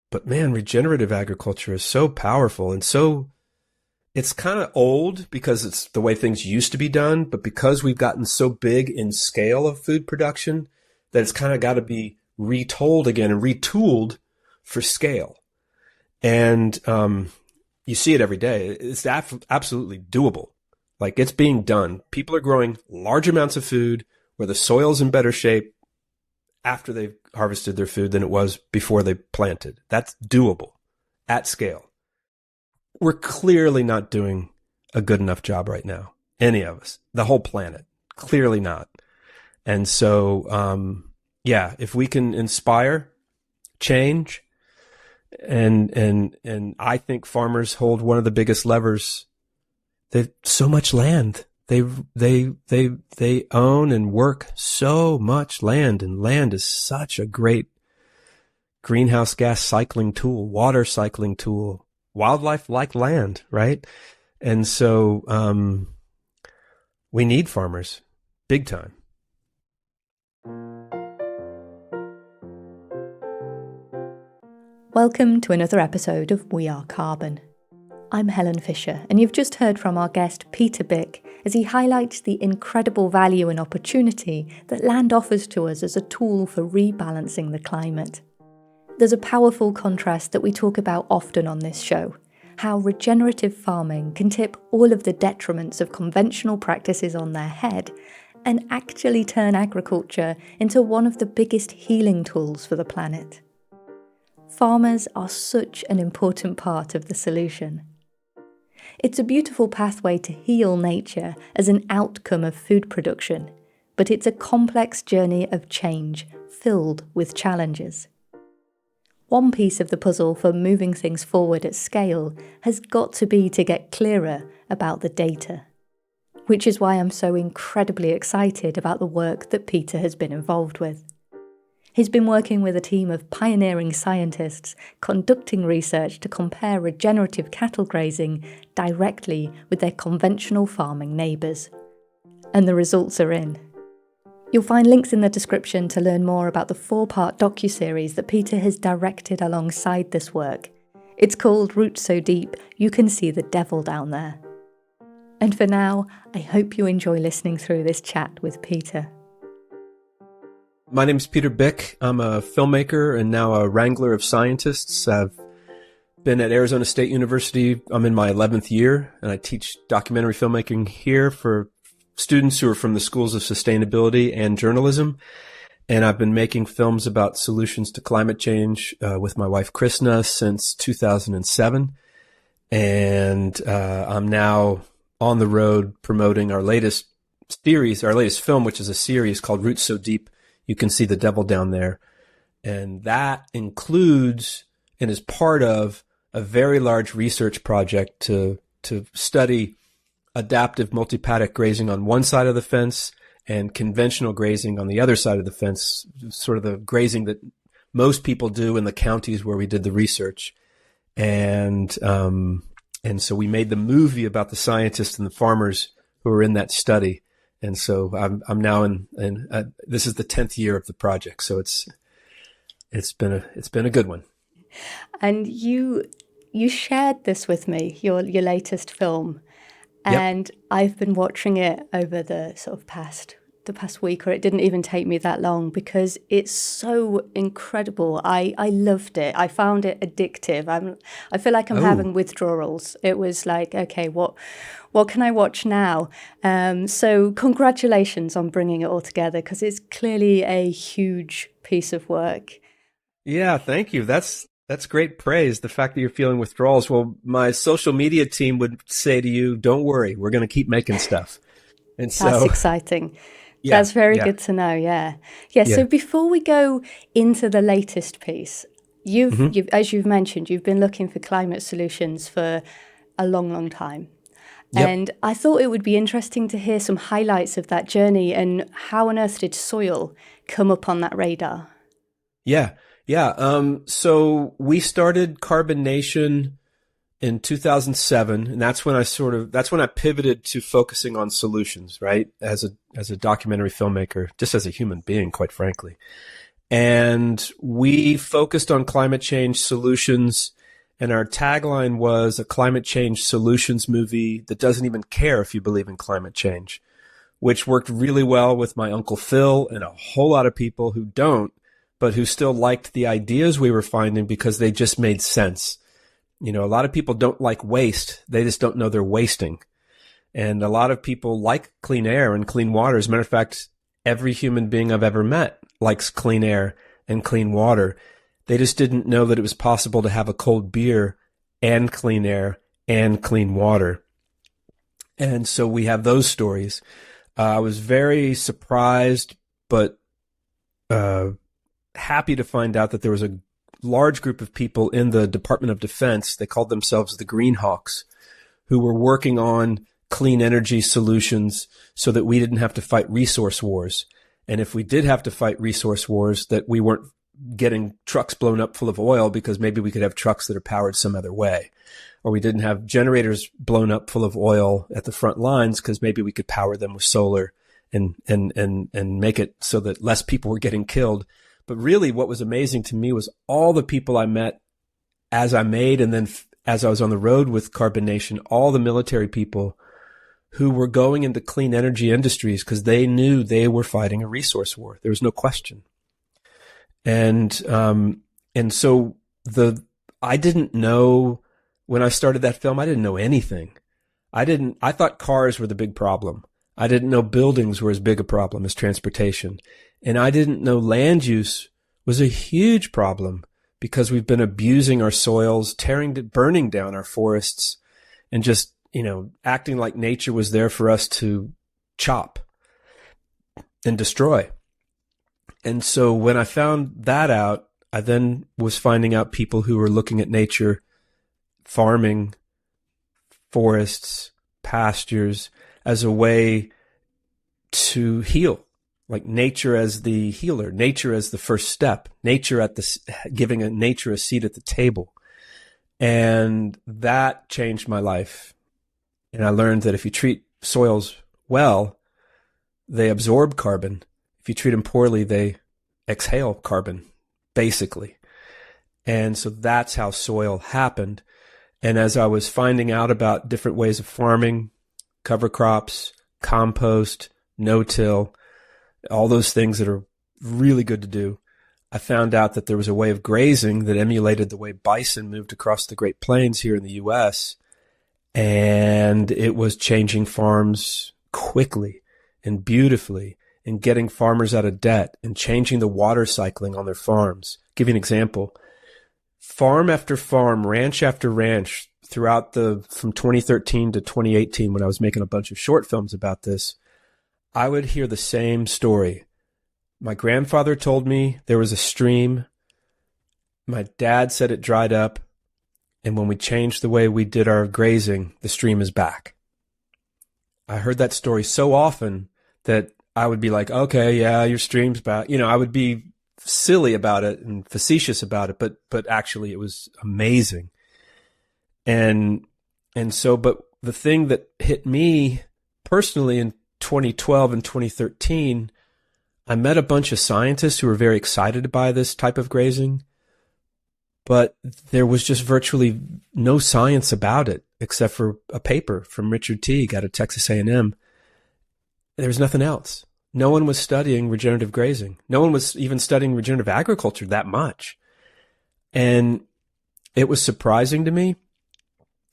But man, regenerative agriculture is so powerful and so it's kind of old because it's the way things used to be done. But because we've gotten so big in scale of food production that it's kind of got to be retold again and retooled for scale. And you see it every day. It's absolutely doable. Like it's being done. People are growing large amounts of food where the soil's in better shape after they've harvested their food than it was before they planted. That's doable at scale. We're clearly not doing a good enough job right now. Any of us, the whole planet, clearly not. And so, if we can inspire change, and I think farmers hold one of the biggest levers. They've so much land. They own and work so much land, and land is such a great greenhouse gas cycling tool, water cycling tool. Wildlife like land, right? And so we need farmers big time. Welcome to another episode of We Are Carbon. I'm Helen Fisher, and you've just heard from our guest Peter Byck as he highlights the incredible value and opportunity that land offers to us as a tool for rebalancing the climate. There's a powerful contrast that we talk about often on this show, how regenerative farming can tip all of the detriments of conventional practices on their head and actually turn agriculture into one of the biggest healing tools for the planet. Farmers are such an important part of the solution. It's a beautiful pathway to heal nature as an outcome of food production, but it's a complex journey of change filled with challenges. One piece of the puzzle for moving things forward at scale has got to be to get clearer about the data, which is why I'm so incredibly excited about the work that Peter has been involved with. He's been working with a team of pioneering scientists conducting research to compare regenerative cattle grazing directly with their conventional farming neighbours. And the results are in. You'll find links in the description to learn more about the 4-part docuseries that Peter has directed alongside this work. It's called Roots So Deep, You Can See the Devil Down There. And for now, I hope you enjoy listening through this chat with Peter. My name is Peter Byck. I'm a filmmaker and now a wrangler of scientists. I've been at Arizona State University. I'm in my 11th year, and I teach documentary filmmaking here for students who are from the schools of sustainability and journalism. And I've been making films about solutions to climate change with my wife, Krishna, since 2007. And I'm now on the road promoting our latest film, which is a series called Roots So Deep, You Can See the Devil Down There. And that includes and is part of a very large research project to study adaptive multi-paddock grazing on one side of the fence and conventional grazing on the other side of the fence, sort of the grazing that most people do in the counties where we did the research. And so we made the movie about the scientists and the farmers who were in that study. And so I'm now in this is the 10th year of the project. So it's been a good one. And you shared this with me, your latest film. And yep. I've been watching it over the sort of past week, or it didn't even take me that long because it's so incredible. I loved it. I found it addictive. I feel like I'm having withdrawals. It was like, okay, what can I watch now? So congratulations on bringing it all together because it's clearly a huge piece of work. Yeah, thank you. That's great praise, the fact that you're feeling withdrawals. Well, my social media team would say to you, don't worry, we're going to keep making stuff. And so that's exciting. Yeah, that's very good to know. Yeah. So before we go into the latest piece, you've as you've mentioned, you've been looking for climate solutions for a long, long time. Yep. And I thought it would be interesting to hear some highlights of that journey and how on earth did soil come up on that radar? Yeah. So we started Carbon Nation in 2007, and that's when I pivoted to focusing on solutions, right? As a documentary filmmaker, just as a human being, quite frankly. And we focused on climate change solutions. And our tagline was a climate change solutions movie that doesn't even care if you believe in climate change, which worked really well with my Uncle Phil and a whole lot of people who don't, but who still liked the ideas we were finding because they just made sense. You know, a lot of people don't like waste. They just don't know they're wasting. And a lot of people like clean air and clean water. As a matter of fact, every human being I've ever met likes clean air and clean water. They just didn't know that it was possible to have a cold beer and clean air and clean water. And so we have those stories. I was very surprised, but happy to find out that there was a large group of people in the Department of Defense, they called themselves the Greenhawks, who were working on clean energy solutions so that we didn't have to fight resource wars. And if we did have to fight resource wars, that we weren't getting trucks blown up full of oil because maybe we could have trucks that are powered some other way. Or we didn't have generators blown up full of oil at the front lines because maybe we could power them with solar and make it so that less people were getting killed. But really what was amazing to me was all the people I met as I made and then as I was on the road with Carbon Nation, all the military people who were going into clean energy industries because they knew they were fighting a resource war. There was no question. And so I didn't know when I started that film, I didn't know anything. I thought cars were the big problem. I didn't know buildings were as big a problem as transportation. And I didn't know land use was a huge problem because we've been abusing our soils, burning down our forests, and just, acting like nature was there for us to chop and destroy. And so when I found that out, I then was finding out people who were looking at nature, farming, forests, pastures as a way to heal. Like nature as the healer, nature as the first step, nature giving nature a seat at the table. And that changed my life. And I learned that if you treat soils well, they absorb carbon. If you treat them poorly, they exhale carbon, basically. And so that's how soil happened. And as I was finding out about different ways of farming, cover crops, compost, no-till, all those things that are really good to do, I found out that there was a way of grazing that emulated the way bison moved across the Great Plains here in the U.S., and it was changing farms quickly and beautifully and getting farmers out of debt and changing the water cycling on their farms. I'll give you an example. Farm after farm, ranch after ranch, throughout from 2013 to 2018, when I was making a bunch of short films about this, I would hear the same story. My grandfather told me there was a stream. My dad said it dried up. And when we changed the way we did our grazing, the stream is back. I heard that story so often that I would be like, okay, yeah, your stream's back. I would be silly about it and facetious about it, but actually it was amazing. And so, but the thing that hit me personally in 2012 and 2013, I met a bunch of scientists who were very excited by this type of grazing, but there was just virtually no science about it except for a paper from Richard Teague out of Texas A&M. There was nothing else. No one was studying regenerative grazing. No one was even studying regenerative agriculture that much. And it was surprising to me,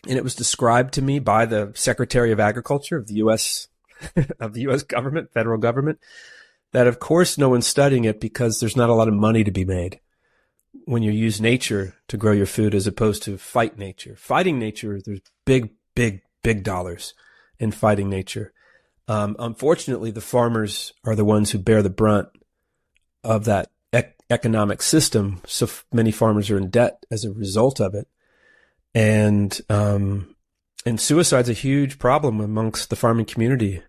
and it was described to me by the Secretary of Agriculture of the U.S. of the U.S. government, federal government, that of course no one's studying it because there's not a lot of money to be made when you use nature to grow your food as opposed to fight nature. Fighting nature, there's big dollars in fighting nature. Unfortunately, the farmers are the ones who bear the brunt of that economic system. So many farmers are in debt as a result of it. And suicide's a huge problem amongst the farming community.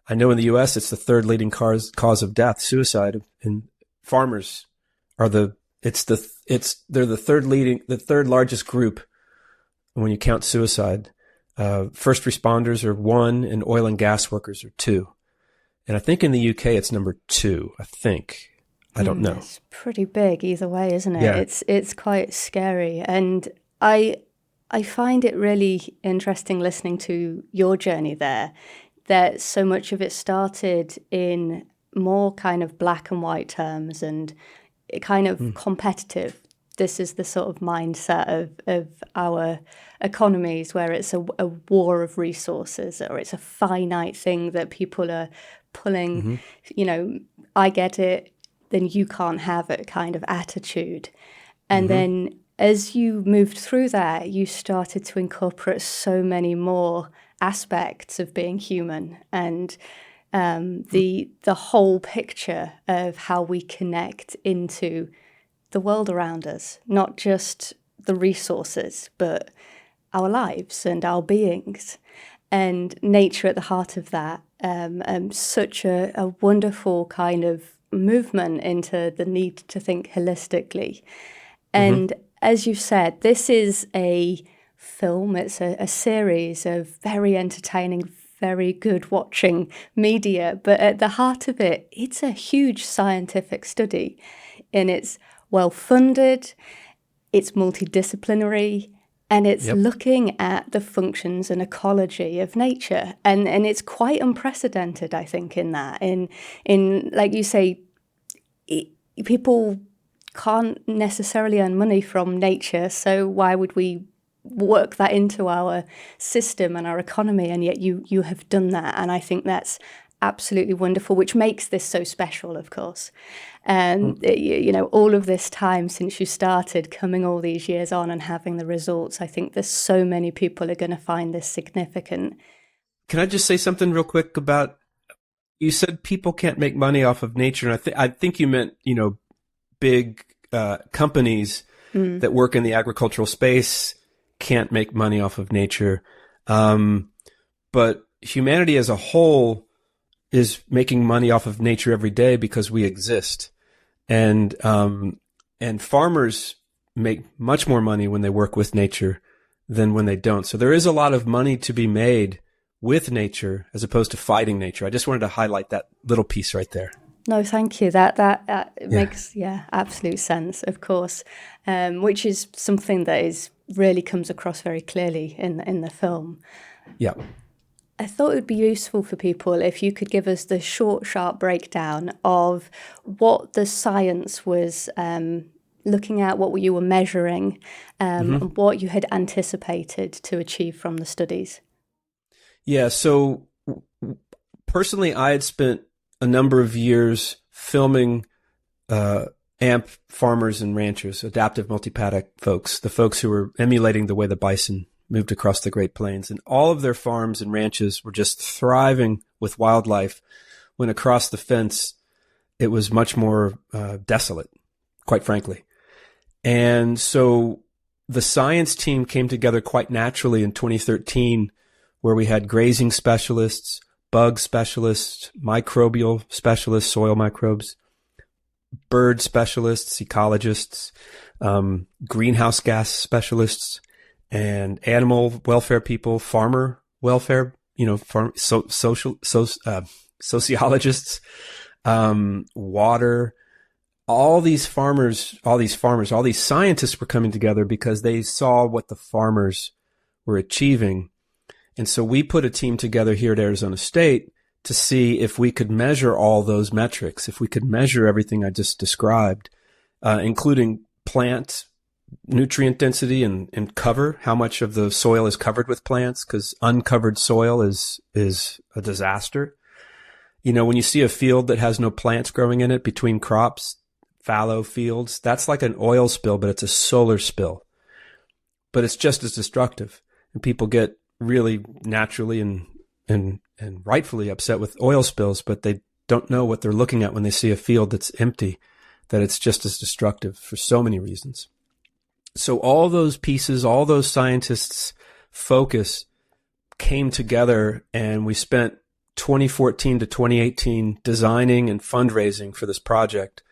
I know in the U.S. it's the third leading cause of death, suicide, and farmers are they're the third largest group when you count suicide. First responders are 1 and oil and gas workers are 2. And I think in the UK it's number 2, I think. I don't know. It's pretty big either way, isn't it? Yeah. It's quite scary. And I find it really interesting listening to your journey there, that so much of it started in more kind of black and white terms and kind of competitive. This is the sort of mindset of our economies, where it's a war of resources, or it's a finite thing that people are pulling, I get it, then you can't have it kind of attitude. And then as you moved through that, you started to incorporate so many more aspects of being human, and the whole picture of how we connect into the world around us, not just the resources, but our lives and our beings, and nature at the heart of that. Such a wonderful kind of movement into the need to think holistically. And as you said, this is a film, it's a series of very entertaining, very good watching media, but at the heart of it, it's a huge scientific study, and it's well funded, it's multidisciplinary, and it's looking at the functions and ecology of nature. And it's quite unprecedented, I think, in that. In like you say, people can't necessarily earn money from nature, so why would we work that into our system and our economy? And yet you have done that, and I think that's absolutely wonderful, which makes this so special, of course. And all of this time since you started, coming all these years on and having the results, I think there's so many people are going to find this significant. Can I just say something real quick about, you said people can't make money off of nature, and I think you meant, big companies that work in the agricultural space can't make money off of nature. But humanity as a whole is making money off of nature every day because we exist. And farmers make much more money when they work with nature than when they don't. So there is a lot of money to be made with nature as opposed to fighting nature. I just wanted to highlight that little piece right there. No, thank you. That makes absolute sense, of course, which is something that really comes across very clearly in the film. Yeah. I thought it would be useful for people if you could give us the short, sharp breakdown of what the science was looking at, what you were measuring, and what you had anticipated to achieve from the studies. Yeah, so personally, I had spent a number of years filming AMP farmers and ranchers, adaptive multi-paddock folks, the folks who were emulating the way the bison moved across the Great Plains. And all of their farms and ranches were just thriving with wildlife, when across the fence, it was much more desolate, quite frankly. And so the science team came together quite naturally in 2013, where we had grazing specialists, bug specialists, microbial specialists, soil microbes, bird specialists, ecologists, greenhouse gas specialists, and animal welfare people, farmer welfare, sociologists, water. All these scientists were coming together because they saw what the farmers were achieving. And so we put a team together here at Arizona State to see if we could measure all those metrics, if we could measure everything I just described, including plant nutrient density and cover, how much of the soil is covered with plants, because uncovered soil is a disaster. When you see a field that has no plants growing in it between crops, fallow fields, that's like an oil spill, but it's a solar spill. But it's just as destructive. And people get really naturally and rightfully upset with oil spills, but they don't know what they're looking at when they see a field that's empty, that it's just as destructive for so many reasons. So all those pieces, all those scientists' focus came together, and we spent 2014 to 2018 designing and fundraising for this project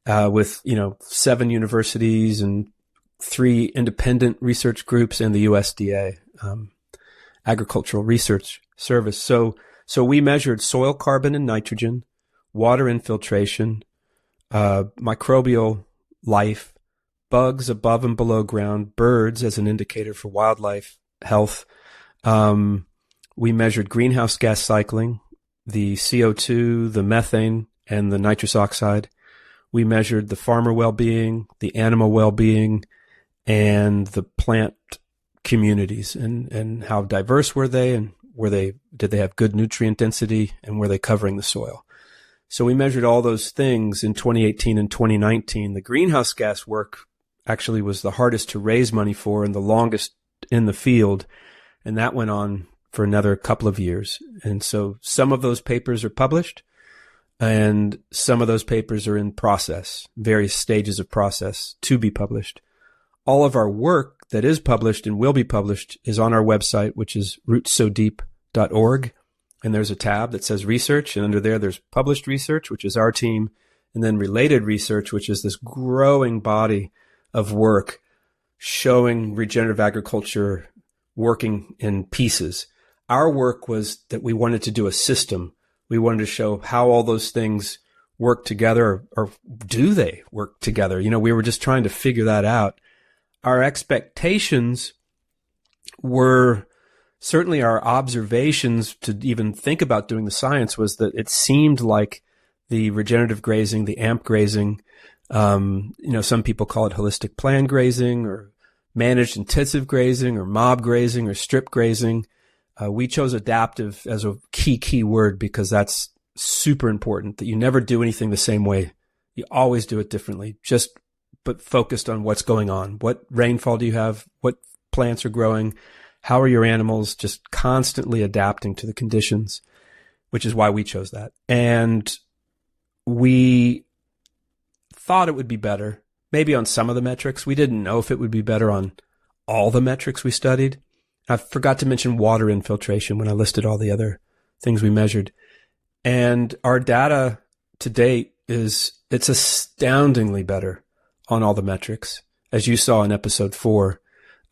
with 7 universities and 3 independent research groups and the USDA, Agricultural Research Service. So we measured soil carbon and nitrogen, water infiltration, microbial life, bugs above and below ground, birds as an indicator for wildlife health. We measured greenhouse gas cycling, the CO2, the methane, and the nitrous oxide. We measured the farmer well-being, the animal well-being, and the plant communities, and how diverse were they, and did they have good nutrient density, and were they covering the soil? So we measured all those things in 2018 and 2019. The greenhouse gas work actually was the hardest to raise money for and the longest in the field, and that went on for another couple of years. And so some of those papers are published, and some of those papers are in process, various stages of process to be published. All of our work that is published and will be published is on our website, which is rootsodeep.org. And there's a tab that says research, and under there's published research, which is our team, and then related research, which is this growing body of work showing regenerative agriculture working in pieces. Our work was that we wanted to do a system. We wanted to show how all those things work together, or do they work together? We were just trying to figure that out. Our expectations were, certainly our observations to even think about doing the science was that it seemed like the regenerative grazing, the AMP grazing, some people call it holistic plan grazing or managed intensive grazing or mob grazing or strip grazing. We chose adaptive as a key word because that's super important, that you never do anything the same way. You always do it differently, but focused on what's going on. What rainfall do you have? What plants are growing? How are your animals? Just constantly adapting to the conditions, which is why we chose that. And we thought it would be better, maybe on some of the metrics. We didn't know if it would be better on all the metrics we studied. I forgot to mention water infiltration when I listed all the other things we measured. And our data to date it's astoundingly better on all the metrics, as you saw in episode 4.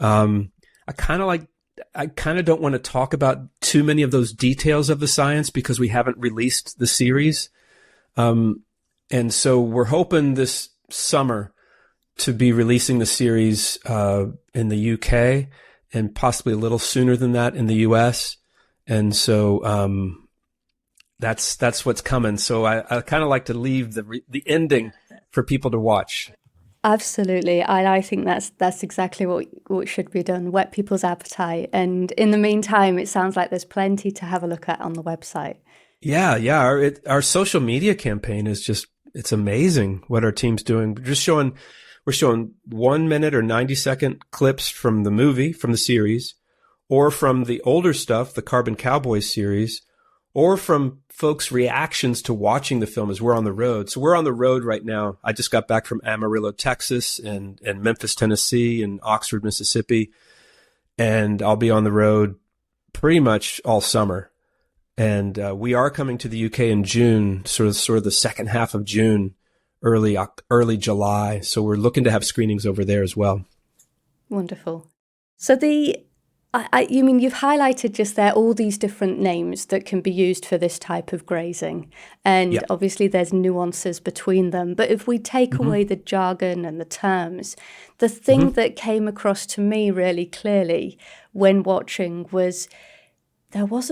I kind of don't want to talk about too many of those details of the science because we haven't released the series. And so we're hoping this summer to be releasing the series in the UK and possibly a little sooner than that in the US. And so that's what's coming. So I kind of like to leave the ending for people to watch. Absolutely. I think that's exactly what should be done, whet people's appetite. And in the meantime, it sounds like there's plenty to have a look at on the website. Yeah. Our social media campaign is it's amazing what our team's doing. We're showing 1 minute or 90-second clips from the movie, from the series, or from the older stuff, the Carbon Cowboys series, or from folks' reactions to watching the film as we're on the road. So we're on the road right now. I just got back from Amarillo, Texas, and Memphis, Tennessee, and Oxford, Mississippi. And I'll be on the road pretty much all summer. And we are coming to the UK in June, sort of the second half of June, early July. So we're looking to have screenings over there as well. Wonderful. So you mean you've highlighted just there all these different names that can be used for this type of grazing. And Obviously there's nuances between them. But if we take away the jargon and the terms, the thing that came across to me really clearly when watching was there was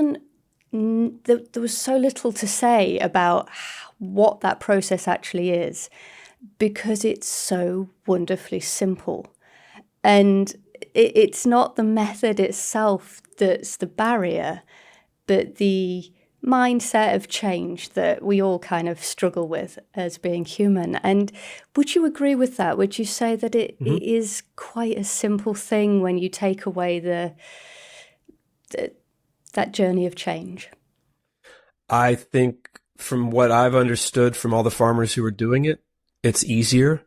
so little to say about what that process actually is because it's so wonderfully simple. And it's not the method itself that's the barrier, but the mindset of change that we all kind of struggle with as being human. And would you agree with that? Would you say that it is quite a simple thing when you take away that journey of change? I think from what I've understood from all the farmers who are doing it, it's easier.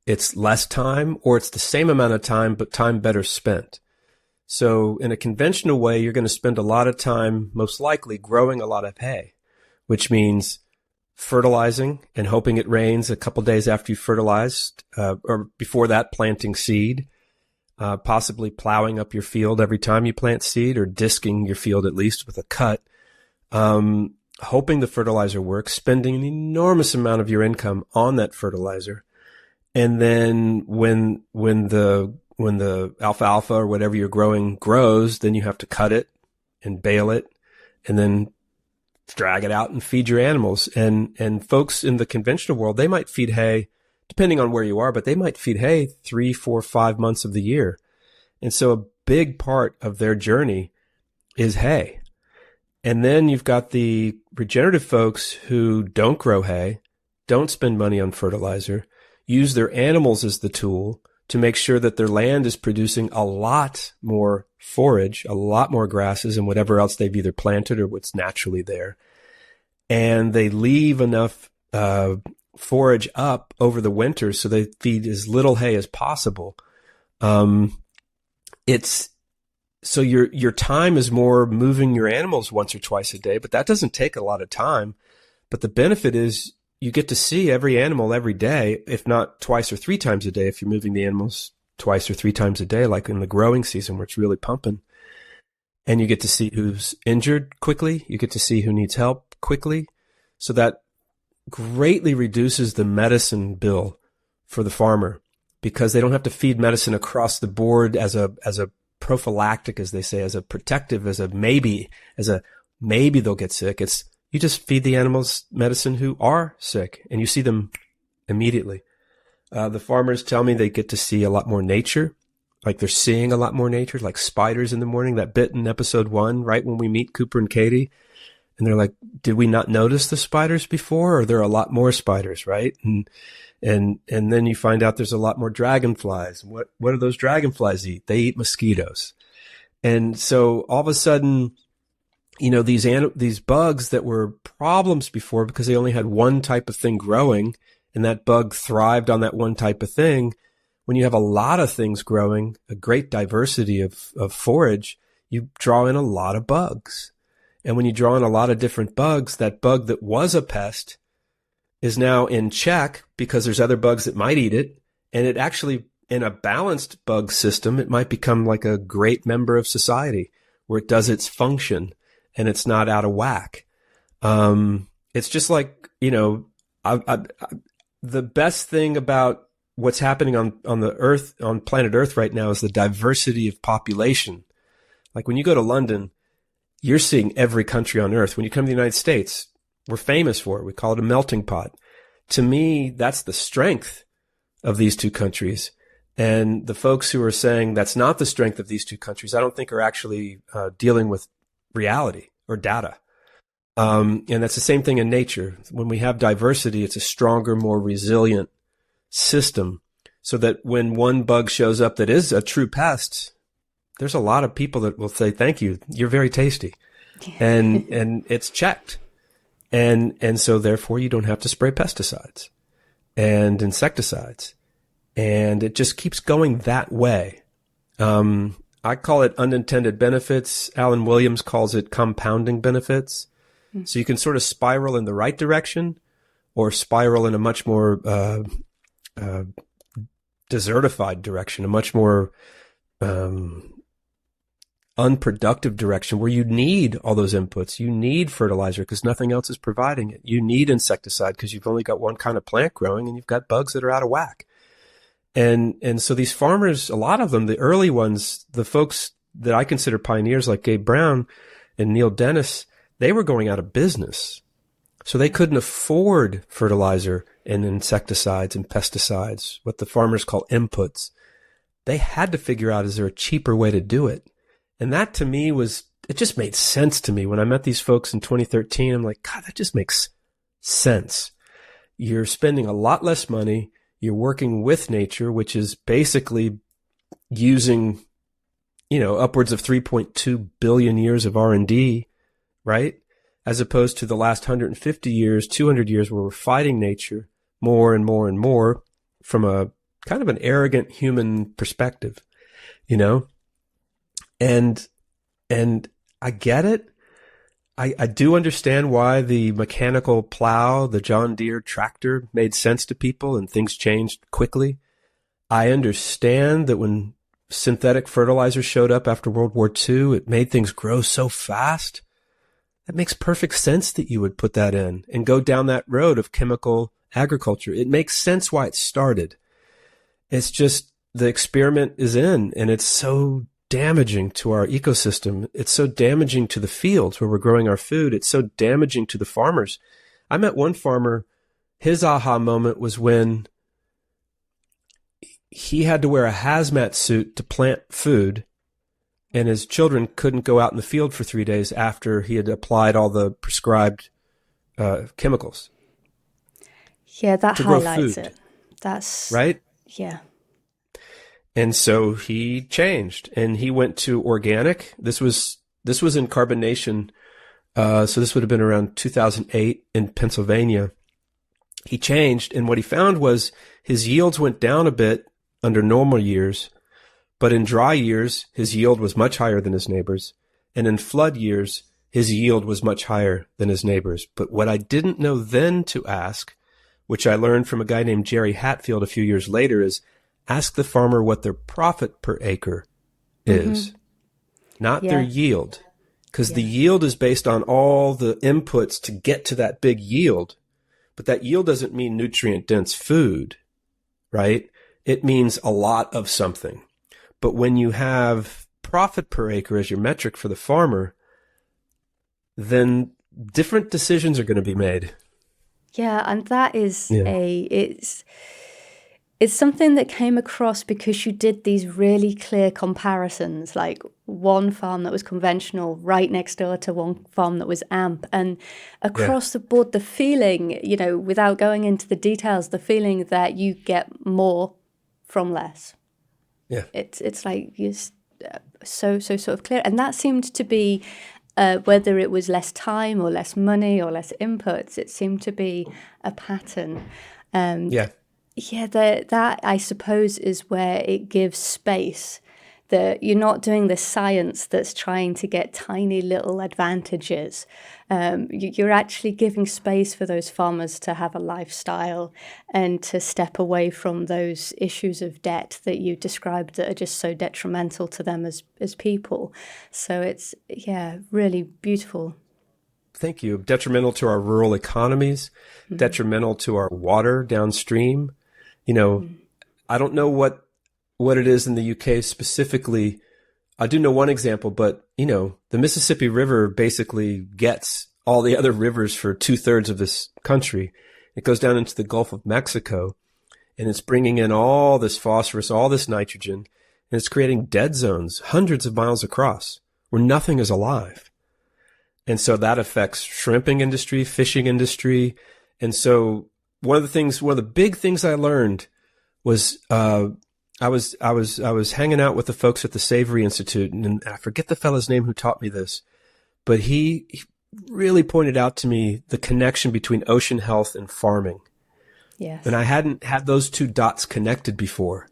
It's less time, or it's the same amount of time, but time better spent. So in a conventional way, you're going to spend a lot of time, most likely, growing a lot of hay, which means fertilizing and hoping it rains a couple days after you fertilized, or before that, planting seed, possibly plowing up your field every time you plant seed, or disking your field at least with a cut. hoping the fertilizer works, spending an enormous amount of your income on that fertilizer. And then when the alfalfa or whatever you're growing grows, then you have to cut it and bale it and then drag it out and feed your animals. And folks in the conventional world, they might feed hay, depending on where you are, but they might feed hay 3, 4, 5 months of the year. And so a big part of their journey is hay. And then you've got the regenerative folks who don't grow hay, don't spend money on fertilizer, use their animals as the tool to make sure that their land is producing a lot more forage, a lot more grasses and whatever else they've either planted or what's naturally there. And they leave enough forage up over the winter so they feed as little hay as possible. So your time is more moving your animals once or twice a day, but that doesn't take a lot of time. But the benefit is you get to see every animal every day, if not twice or 3 times a day, if you're moving the animals twice or 3 times a day, like in the growing season where it's really pumping. And you get to see who's injured quickly. You get to see who needs help quickly. So that greatly reduces the medicine bill for the farmer because they don't have to feed medicine across the board as a prophylactic, as they say, as a protective, as a maybe they'll get sick. It's, you just feed the animals medicine who are sick and you see them immediately. The farmers tell me they get to see a lot more nature, like they're seeing a lot more nature, like spiders in the morning, that bit in episode 1, right when we meet Cooper and Katie. And they're like, did we not notice the spiders before? Or there are a lot more spiders, right? And then you find out there's a lot more dragonflies. What do those dragonflies eat? They eat mosquitoes. And so all of a sudden, you know, these bugs that were problems before because they only had one type of thing growing and that bug thrived on that one type of thing. When you have a lot of things growing, a great diversity of forage, you draw in a lot of bugs. And when you draw in a lot of different bugs, that bug that was a pest is now in check because there's other bugs that might eat it. And it actually, in a balanced bug system, it might become like a great member of society where it does its function and it's not out of whack. It's just like, you know, the best thing about what's happening on the earth, on planet Earth right now is the diversity of population. Like when you go to London, you're seeing every country on earth. When you come to the United States, we're famous for it. We call it a melting pot. To me, that's the strength of these two countries. And the folks who are saying that's not the strength of these two countries, I don't think are actually dealing with reality or data. And that's the same thing in nature. When we have diversity, it's a stronger, more resilient system so that when one bug shows up that is a true pest, there's a lot of people that will say, thank you, you're very tasty. And it's checked. And so therefore you don't have to spray pesticides and insecticides. And it just keeps going that way. I call it unintended benefits. Alan Williams calls it compounding benefits. Mm-hmm. So you can sort of spiral in the right direction or spiral in a much more desertified direction, a much more unproductive direction where you need all those inputs. You need fertilizer because nothing else is providing it. You need insecticide because you've only got one kind of plant growing and you've got bugs that are out of whack. And so these farmers, a lot of them, the early ones, the folks that I consider pioneers like Gabe Brown and Neil Dennis, they were going out of business. So they couldn't afford fertilizer and insecticides and pesticides, what the farmers call inputs. They had to figure out, is there a cheaper way to do it? And that to me it just made sense to me. When I met these folks in 2013, I'm like, God, that just makes sense. You're spending a lot less money. You're working with nature, which is basically using, upwards of 3.2 billion years of R&D, right? As opposed to the last 150 years, 200 years where we're fighting nature more and more and more from a kind of an arrogant human perspective, And I get it. I do understand why the mechanical plow, the John Deere tractor made sense to people and things changed quickly. I understand that when synthetic fertilizer showed up after World War II, it made things grow so fast. that makes perfect sense that you would put that in and go down that road of chemical agriculture. It makes sense why it started. It's just the experiment is in, and it's so damaging to our ecosystem. It's so damaging to the fields where we're growing our food. It's so damaging to the farmers. I met one farmer, his aha moment was when he had to wear a hazmat suit to plant food, and his children couldn't go out in the field for 3 days after he had applied all the prescribed chemicals. Yeah, that highlights it. That's right. Yeah. And so he changed, and he went to organic. This was in carbonation. So this would have been around 2008 in Pennsylvania. He changed, and what he found was his yields went down a bit under normal years, but in dry years, his yield was much higher than his neighbors. And in flood years, his yield was much higher than his neighbors. But what I didn't know then to ask, which I learned from a guy named Jerry Hatfield a few years later, is ask the farmer what their profit per acre is, not their yield. Because the yield is based on all the inputs to get to that big yield. But that yield doesn't mean nutrient-dense food, right? It means a lot of something. But when you have profit per acre as your metric for the farmer, then different decisions are going to be made. Yeah, and that is it's something that came across because you did these really clear comparisons, like one farm that was conventional right next door to one farm that was AMP. And across the board, the feeling, without going into the details, the feeling that you get more from less. Yeah. It's like so sort of clear. And that seemed to be, whether it was less time or less money or less inputs, it seemed to be a pattern. Yeah, that I suppose is where it gives space, that you're not doing the science that's trying to get tiny little advantages. You're actually giving space for those farmers to have a lifestyle and to step away from those issues of debt that you described that are just so detrimental to them as people. So it's, really beautiful. Thank you. Detrimental to our rural economies, detrimental to our water downstream. I don't know what it is in the UK specifically. I do know one example, but, the Mississippi River basically gets all the other rivers for 2/3 of this country. It goes down into the Gulf of Mexico, and it's bringing in all this phosphorus, all this nitrogen, and it's creating dead zones hundreds of miles across where nothing is alive. And so that affects shrimping industry, fishing industry. And so one of the big things I learned was, I was hanging out with the folks at the Savory Institute, and I forget the fellow's name who taught me this, but he really pointed out to me the connection between ocean health and farming. Yes. And I hadn't had those two dots connected before.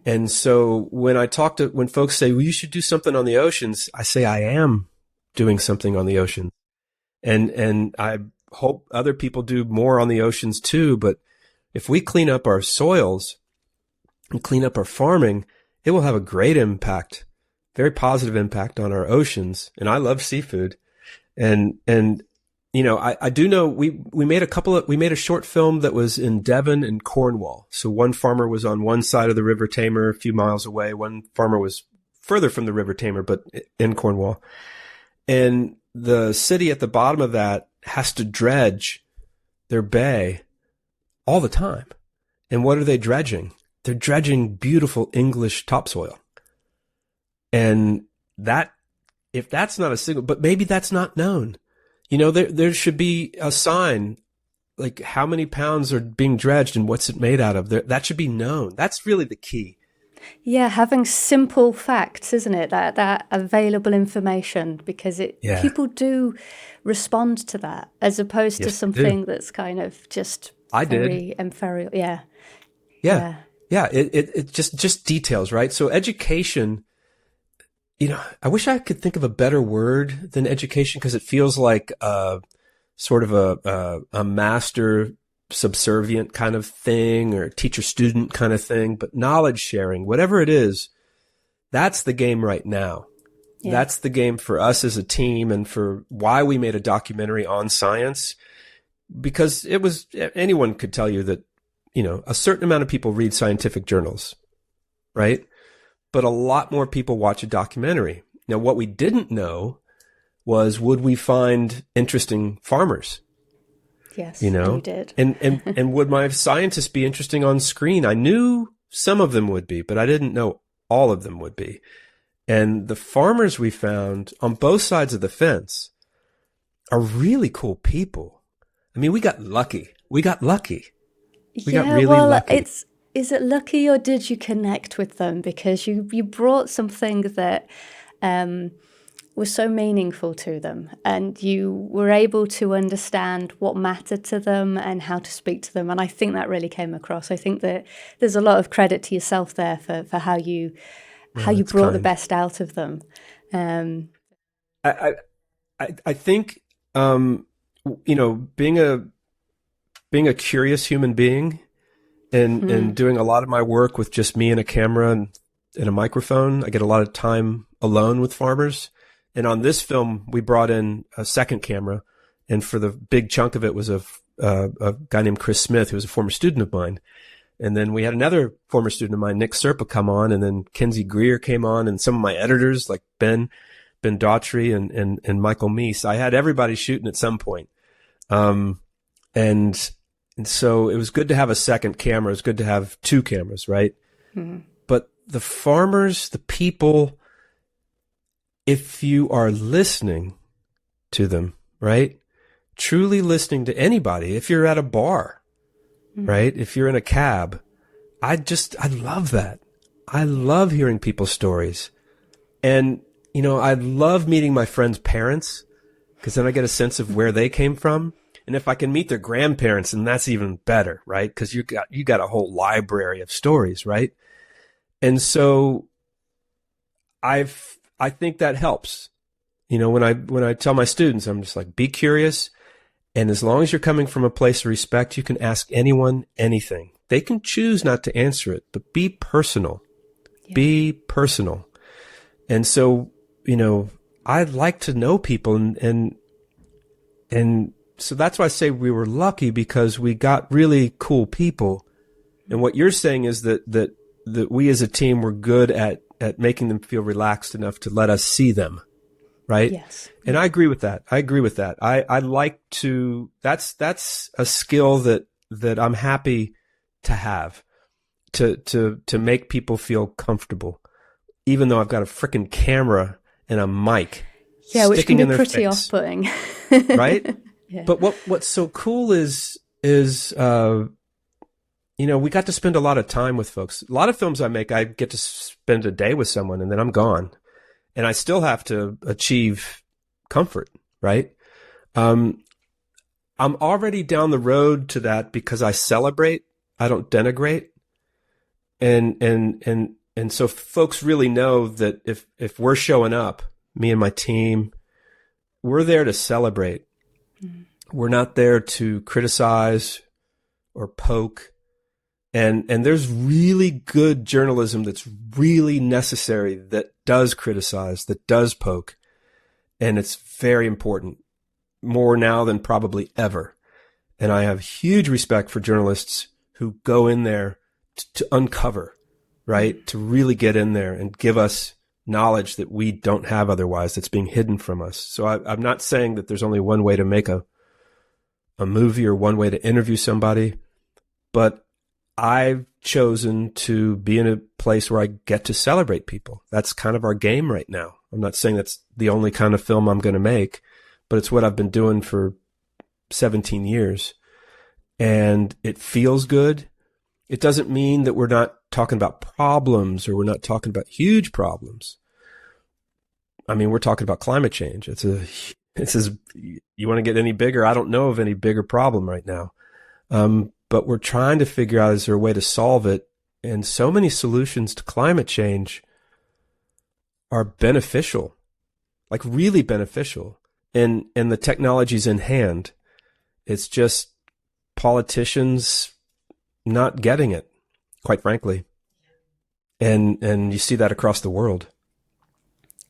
And so when folks say, well, you should do something on the oceans, I say, I am doing something on the ocean. And I hope other people do more on the oceans too. But if we clean up our soils and clean up our farming, it will have a great impact, very positive impact on our oceans. And I love seafood. And I do know we made a short film that was in Devon and Cornwall. So one farmer was on one side of the River Tamer, a few miles away. One farmer was further from the River Tamer, but in Cornwall. And the city at the bottom of that has to dredge their bay all the time. And what are they dredging? They're dredging beautiful English topsoil. And if that's not a signal, but maybe that's not known. There should be a sign, like how many pounds are being dredged and what's it made out of. That should be known. That's really the key. Yeah, having simple facts, isn't it? That available information, because people do respond to that as opposed to something that's kind of just very inferior. Yeah. It just details, right? So education, I wish I could think of a better word than education, because it feels like sort of a master subservient kind of thing, or teacher-student kind of thing. But knowledge sharing, whatever it is, that's the game right now. Yeah. That's the game for us as a team, and for why we made a documentary on science, because anyone could tell you that, a certain amount of people read scientific journals, right? But a lot more people watch a documentary. Now, what we didn't know was, would we find interesting farmers? Yes, and you did. And would my scientists be interesting on screen? I knew some of them would be, but I didn't know all of them would be. And the farmers we found on both sides of the fence are really cool people. I mean, we got lucky. We got lucky. We got really lucky. Is it lucky, or did you connect with them? Because you brought something that was so meaningful to them, and you were able to understand what mattered to them and how to speak to them. And I think that really came across. I think that there's a lot of credit to yourself there for how you brought the best out of them. I think being a curious human being, and doing a lot of my work with just me and a camera and a microphone, I get a lot of time alone with farmers. And on this film, we brought in a second camera, and for the big chunk of it was a guy named Chris Smith, who was a former student of mine. And then we had another former student of mine, Nick Serpa, come on, and then Kenzie Greer came on, and some of my editors like Ben Daughtry and Michael Meese. I had everybody shooting at some point. And so it was good to have a second camera. It was good to have two cameras, right? Mm-hmm. But the farmers, the people, if you are listening to them, right? Truly listening to anybody, if you're at a bar, right? If you're in a cab, I love that. I love hearing people's stories. And, I love meeting my friends' parents, because then I get a sense of where they came from. And if I can meet their grandparents, then that's even better, right? Because you got a whole library of stories, right? And so I think that helps. When I tell my students, I'm just like, be curious. And as long as you're coming from a place of respect, you can ask anyone anything. They can choose not to answer it, but be personal. Yeah. Be personal. And so, I'd like to know people, and so that's why I say we were lucky, because we got really cool people. And what you're saying is that we as a team were good at making them feel relaxed enough to let us see them. Right? Yes. And I agree with that. I like to, that's a skill that I'm happy to have, to make people feel comfortable, even though I've got a freaking camera and a mic. Yeah, which can be face. pretty off-putting. Right? Yeah. But what's so cool is we got to spend a lot of time with folks. A lot of films I make, I get to spend a day with someone and then I'm gone. And I still have to achieve comfort, right? I'm already down the road to that because I celebrate. I don't denigrate. And so folks really know that if we're showing up, me and my team, we're there to celebrate. Mm. We're not there to criticize or poke. And there's really good journalism that's really necessary, that does criticize, that does poke. And it's very important, more now than probably ever. And I have huge respect for journalists who go in there to uncover, right? To really get in there and give us knowledge that we don't have otherwise, that's being hidden from us. So I'm not saying that there's only one way to make a movie or one way to interview somebody, but I've chosen to be in a place where I get to celebrate people. That's kind of our game right now. I'm not saying that's the only kind of film I'm going to make, but it's what I've been doing for 17 years. And it feels good. It doesn't mean that we're not talking about problems, or we're not talking about huge problems. I mean, we're talking about climate change. It's you want to get any bigger? I don't know of any bigger problem right now. But we're trying to figure out, is there a way to solve it? And so many solutions to climate change are beneficial, like really beneficial. And the technology's in hand. It's just politicians not getting it, quite frankly. And you see that across the world.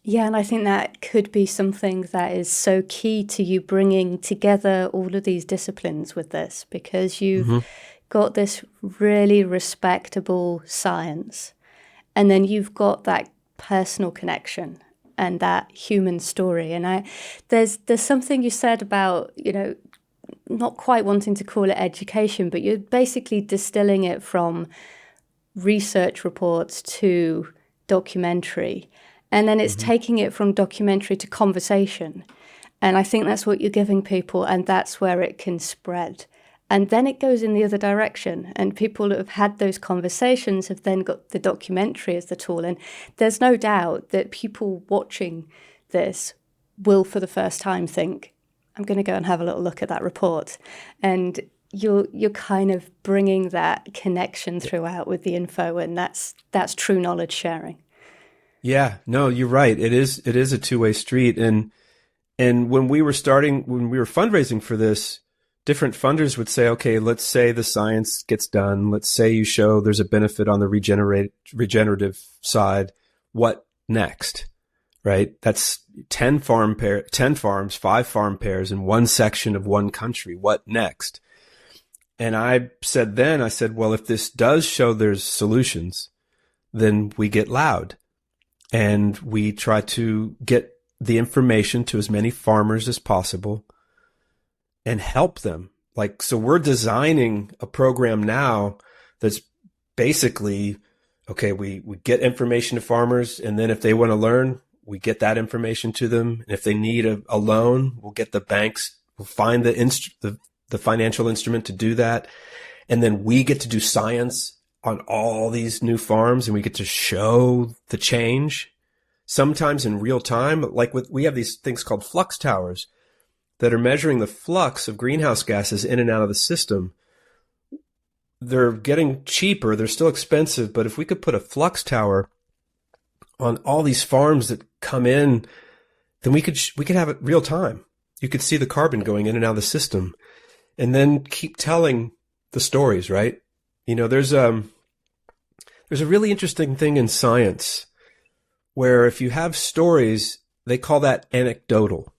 Yeah, and I think that could be something that is so key to you bringing together all of these disciplines with this, because you've got this really respectable science, and then you've got that personal connection and that human story. And there's something you said about, not quite wanting to call it education, but you're basically distilling it from research reports to documentary. And then it's taking it from documentary to conversation. And I think that's what you're giving people, and that's where it can spread. And then it goes in the other direction. And people that have had those conversations have then got the documentary as the tool. And there's no doubt that people watching this will, for the first time, think, I'm going to go and have a little look at that report. And you're kind of bringing that connection throughout with the info, and that's true knowledge sharing. Yeah, no, you're right. It is a two-way street. And when we were fundraising for this, different funders would say, okay, let's say the science gets done. Let's say you show there's a benefit on the regenerative side. What next? Right? That's 10 farms, 5 farm pairs in one section of one country. What next? And I said, well, if this does show there's solutions, then we get loud and we try to get the information to as many farmers as possible and help them. So we're designing a program now that's basically, okay, we get information to farmers, and then if they want to learn, we get that information to them. And if they need a loan, we'll get the banks, we'll find the financial instrument to do that. And then we get to do science on all these new farms, and we get to show the change, sometimes in real time. We have these things called flux towers that are measuring the flux of greenhouse gases in and out of the system. They're getting cheaper. They're still expensive, but if we could put a flux tower on all these farms that come in, then we could have it real time. You could see the carbon going in and out of the system, and then keep telling the stories, right? There's a really interesting thing in science where if you have stories, they call that anecdotal.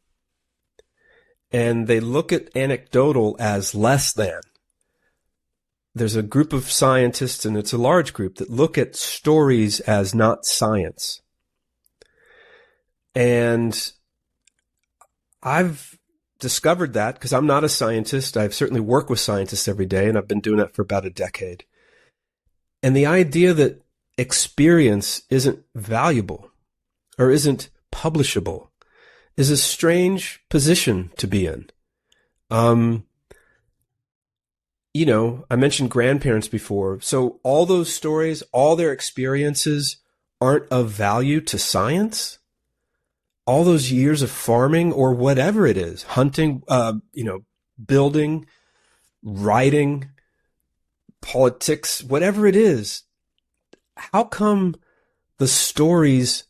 And they look at anecdotal as less than. There's a group of scientists, and it's a large group, that look at stories as not science. And I've discovered that because I'm not a scientist. I've certainly worked with scientists every day, and I've been doing that for about a decade. And the idea that experience isn't valuable or isn't publishable is a strange position to be in. I mentioned grandparents before. So all those stories, all their experiences aren't of value to science. All those years of farming or whatever it is, hunting, building, writing, politics, whatever it is, how come the stories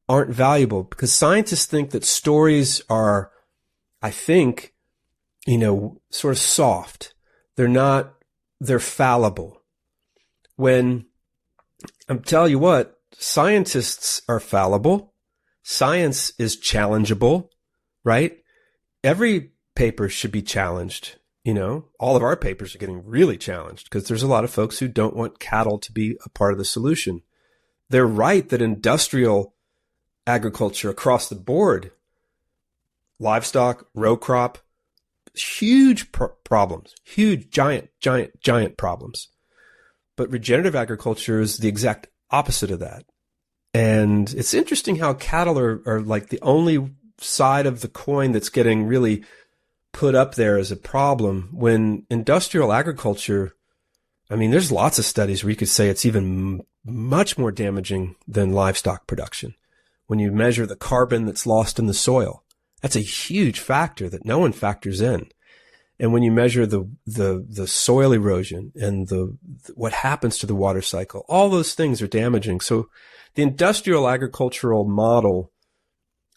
aren't valuable? Because scientists think that stories are, I think, sort of soft. They're fallible. When I'm telling you what, scientists are fallible. Science is challengeable, right? Every paper should be challenged. All of our papers are getting really challenged because there's a lot of folks who don't want cattle to be a part of the solution. They're right that industrial agriculture across the board, livestock, row crop, huge problems, huge, giant problems. But regenerative agriculture is the exact opposite of that. And it's interesting how cattle are like the only side of the coin that's getting really put up there as a problem, when industrial agriculture, there's lots of studies where you could say it's even much more damaging than livestock production. When you measure the carbon that's lost in the soil, that's a huge factor that no one factors in. And when you measure the soil erosion and what happens to the water cycle, all those things are damaging. So the industrial agricultural model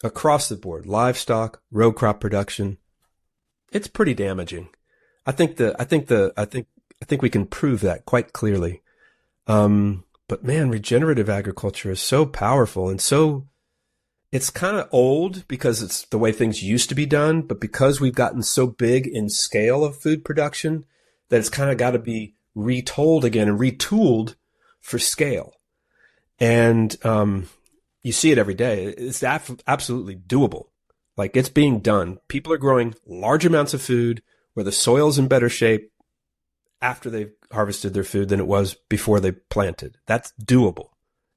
across the board, livestock, row crop production, it's pretty damaging. I think we can prove that quite clearly. But man, regenerative agriculture is so powerful and so it's kind of old because it's the way things used to be done, but because we've gotten so big in scale of food production that it's kind of got to be retold again and retooled for scale. And you see it every day. It's absolutely doable. Like, it's being done. People are growing large amounts of food where the soil's in better shape after they've harvested their food than it was before they planted. That's doable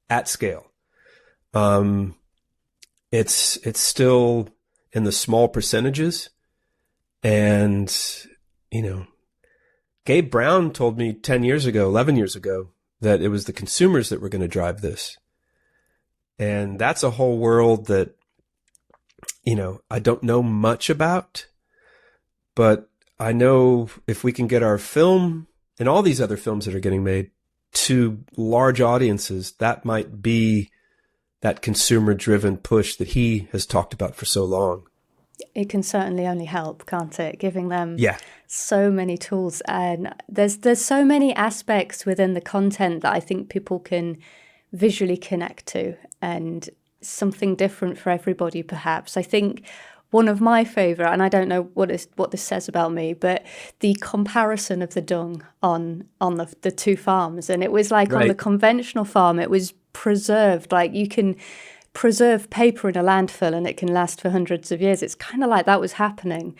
at scale. It's still in the small percentages. And, you know, Gabe Brown told me 10 years ago, 11 years ago, that it was the consumers that were going to drive this. And that's a whole world that, you know, I don't know much about, but I know if we can get our film and all these other films that are getting made to large audiences, that might be that consumer-driven push that he has talked about for so long. It can certainly only help, can't it? Giving them so many tools. And there's so many aspects within the content that I think people can visually connect to, and something different for everybody, perhaps. I think one of my favourite, and I don't know what this says about me, but the comparison of the dung on the two farms. And it was like on the conventional farm, it was preserved. Like, you can preserve paper in a landfill and it can last for hundreds of years. It's kind of like that was happening.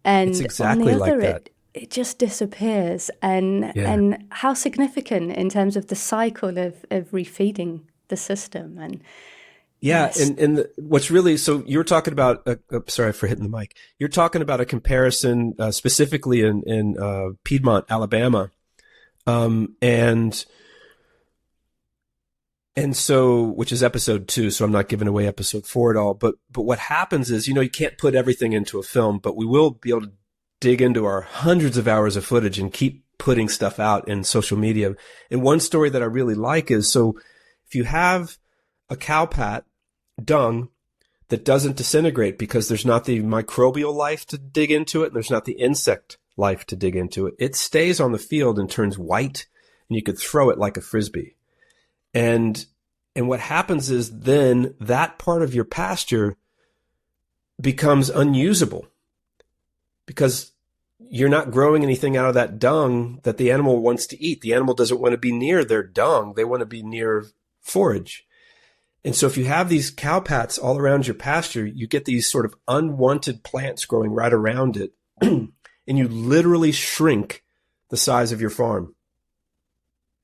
And it's exactly on the other, like that. It just disappears. And how significant in terms of the cycle of refeeding the system. And what's really, so you're talking about, sorry for hitting the mic. You're talking about a comparison specifically in Piedmont, Alabama. And so, which is episode 2, so I'm not giving away episode 4 at all. But what happens is, you know, you can't put everything into a film, but we will be able to dig into our hundreds of hours of footage and keep putting stuff out in social media. And one story that I really like is, so if you have a cow pat, dung, that doesn't disintegrate because there's not the microbial life to dig into it, and there's not the insect life to dig into it, it stays on the field and turns white, and you could throw it like a Frisbee. And what happens is then that part of your pasture becomes unusable because you're not growing anything out of that dung that the animal wants to eat. The animal doesn't want to be near their dung. They want to be near forage. And so if you have these cow pats all around your pasture, you get these sort of unwanted plants growing right around it, and you literally shrink the size of your farm.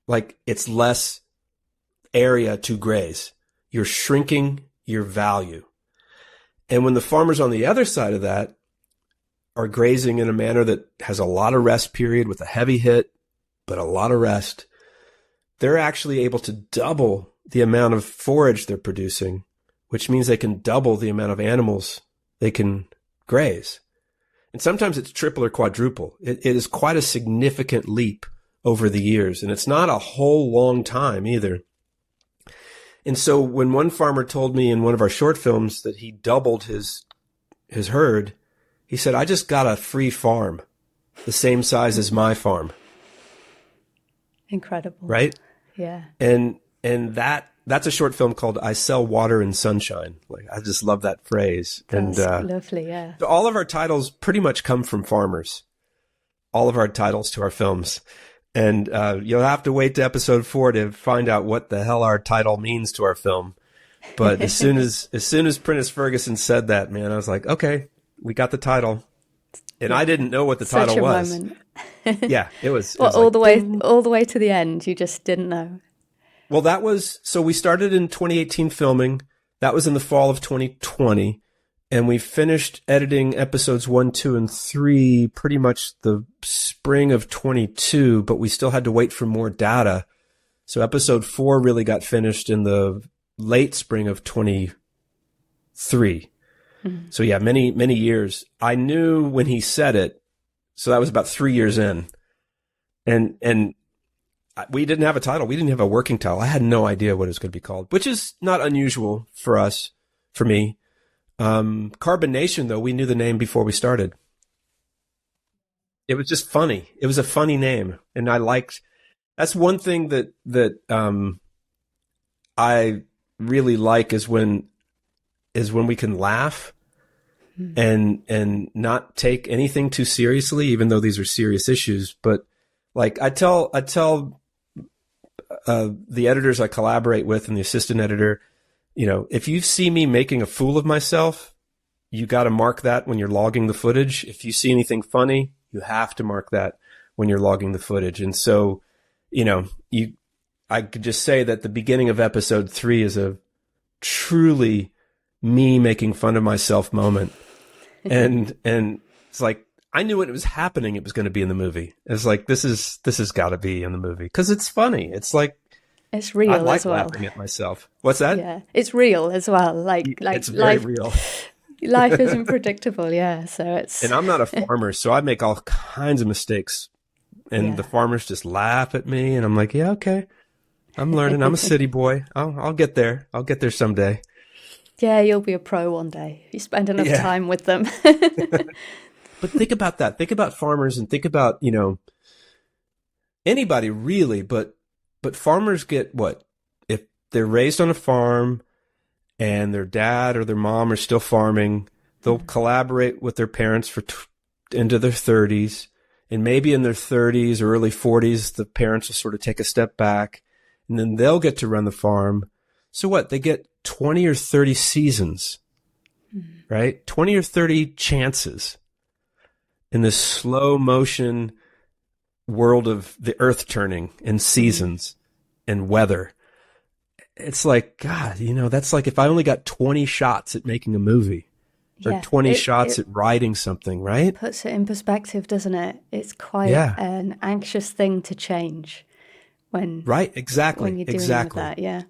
Like, it's less area to graze. You're shrinking your value. And when the farmers on the other side of that are grazing in a manner that has a lot of rest period with a heavy hit, but a lot of rest, they're actually able to double the amount of forage they're producing, which means they can double the amount of animals they can graze. And sometimes it's triple or quadruple. It is quite a significant leap over the years, and it's not a whole long time either. And so when one farmer told me in one of our short films that he doubled his herd, he said, I just got a free farm, the same size as my farm. Incredible. Right? Yeah. And that's a short film called I Sell Water and Sunshine. Like, I just love that phrase. That's lovely, yeah. So all of our titles pretty much come from farmers. All of our titles to our films. And you'll have to wait to episode 4 to find out what the hell our title means to our film. But as soon as Prentice Ferguson said that, man, I was like, okay, we got the title. And I didn't know what the title was. Moment. Yeah, it was. Well, it was all the way to the end, you just didn't know. Well, so we started in 2018 filming. That was in the fall of 2020. And we finished editing episodes 1, 2, and 3 pretty much the spring of 22, but we still had to wait for more data. So episode 4 really got finished in the late spring of 23. Mm-hmm. So yeah, many, many years. I knew when he said it, so that was about 3 years in. And we didn't have a title. We didn't have a working title. I had no idea what it was going to be called, which is not unusual for me. Carbonation, though, we knew the name before we started. It was just funny. It was a funny name. And that's one thing that I really like is when is when we can laugh and not take anything too seriously, even though these are serious issues. But like I tell the editors I collaborate with and the assistant editor, if you see me making a fool of myself, you got to mark that when you're logging the footage. If you see anything funny, you have to mark that when you're logging the footage. And so, I could just say that the beginning of episode 3 is a truly me making fun of myself moment. And it's like, I knew when it was happening, it was going to be in the movie. It's like, this has got to be in the movie because it's funny. It's like, it's real I like as well. laughing at myself. What's that? Yeah, it's real as well. Like it's very life, real. Life isn't predictable. Yeah, so it's. And I'm not a farmer, so I make all kinds of mistakes, and the farmers just laugh at me, and I'm like, yeah, okay, I'm learning. I'm a city boy. I'll get there. I'll get there someday. Yeah, you'll be a pro one day. You spend enough time with them. But think about that. Think about farmers and think about, anybody really, but farmers get what? If they're raised on a farm and their dad or their mom are still farming, they'll collaborate with their parents for into their 30s. And maybe in their 30s or early 40s, the parents will sort of take a step back and then they'll get to run the farm. So what? They get 20 or 30 seasons, right? 20 or 30 chances in this slow motion world of the earth turning and seasons and weather. It's like, God, that's like if I only got 20 shots at making a movie or 20 shots at writing something, right? Puts it in perspective, doesn't it? It's quite an anxious thing to change when exactly when you're doing that, yeah.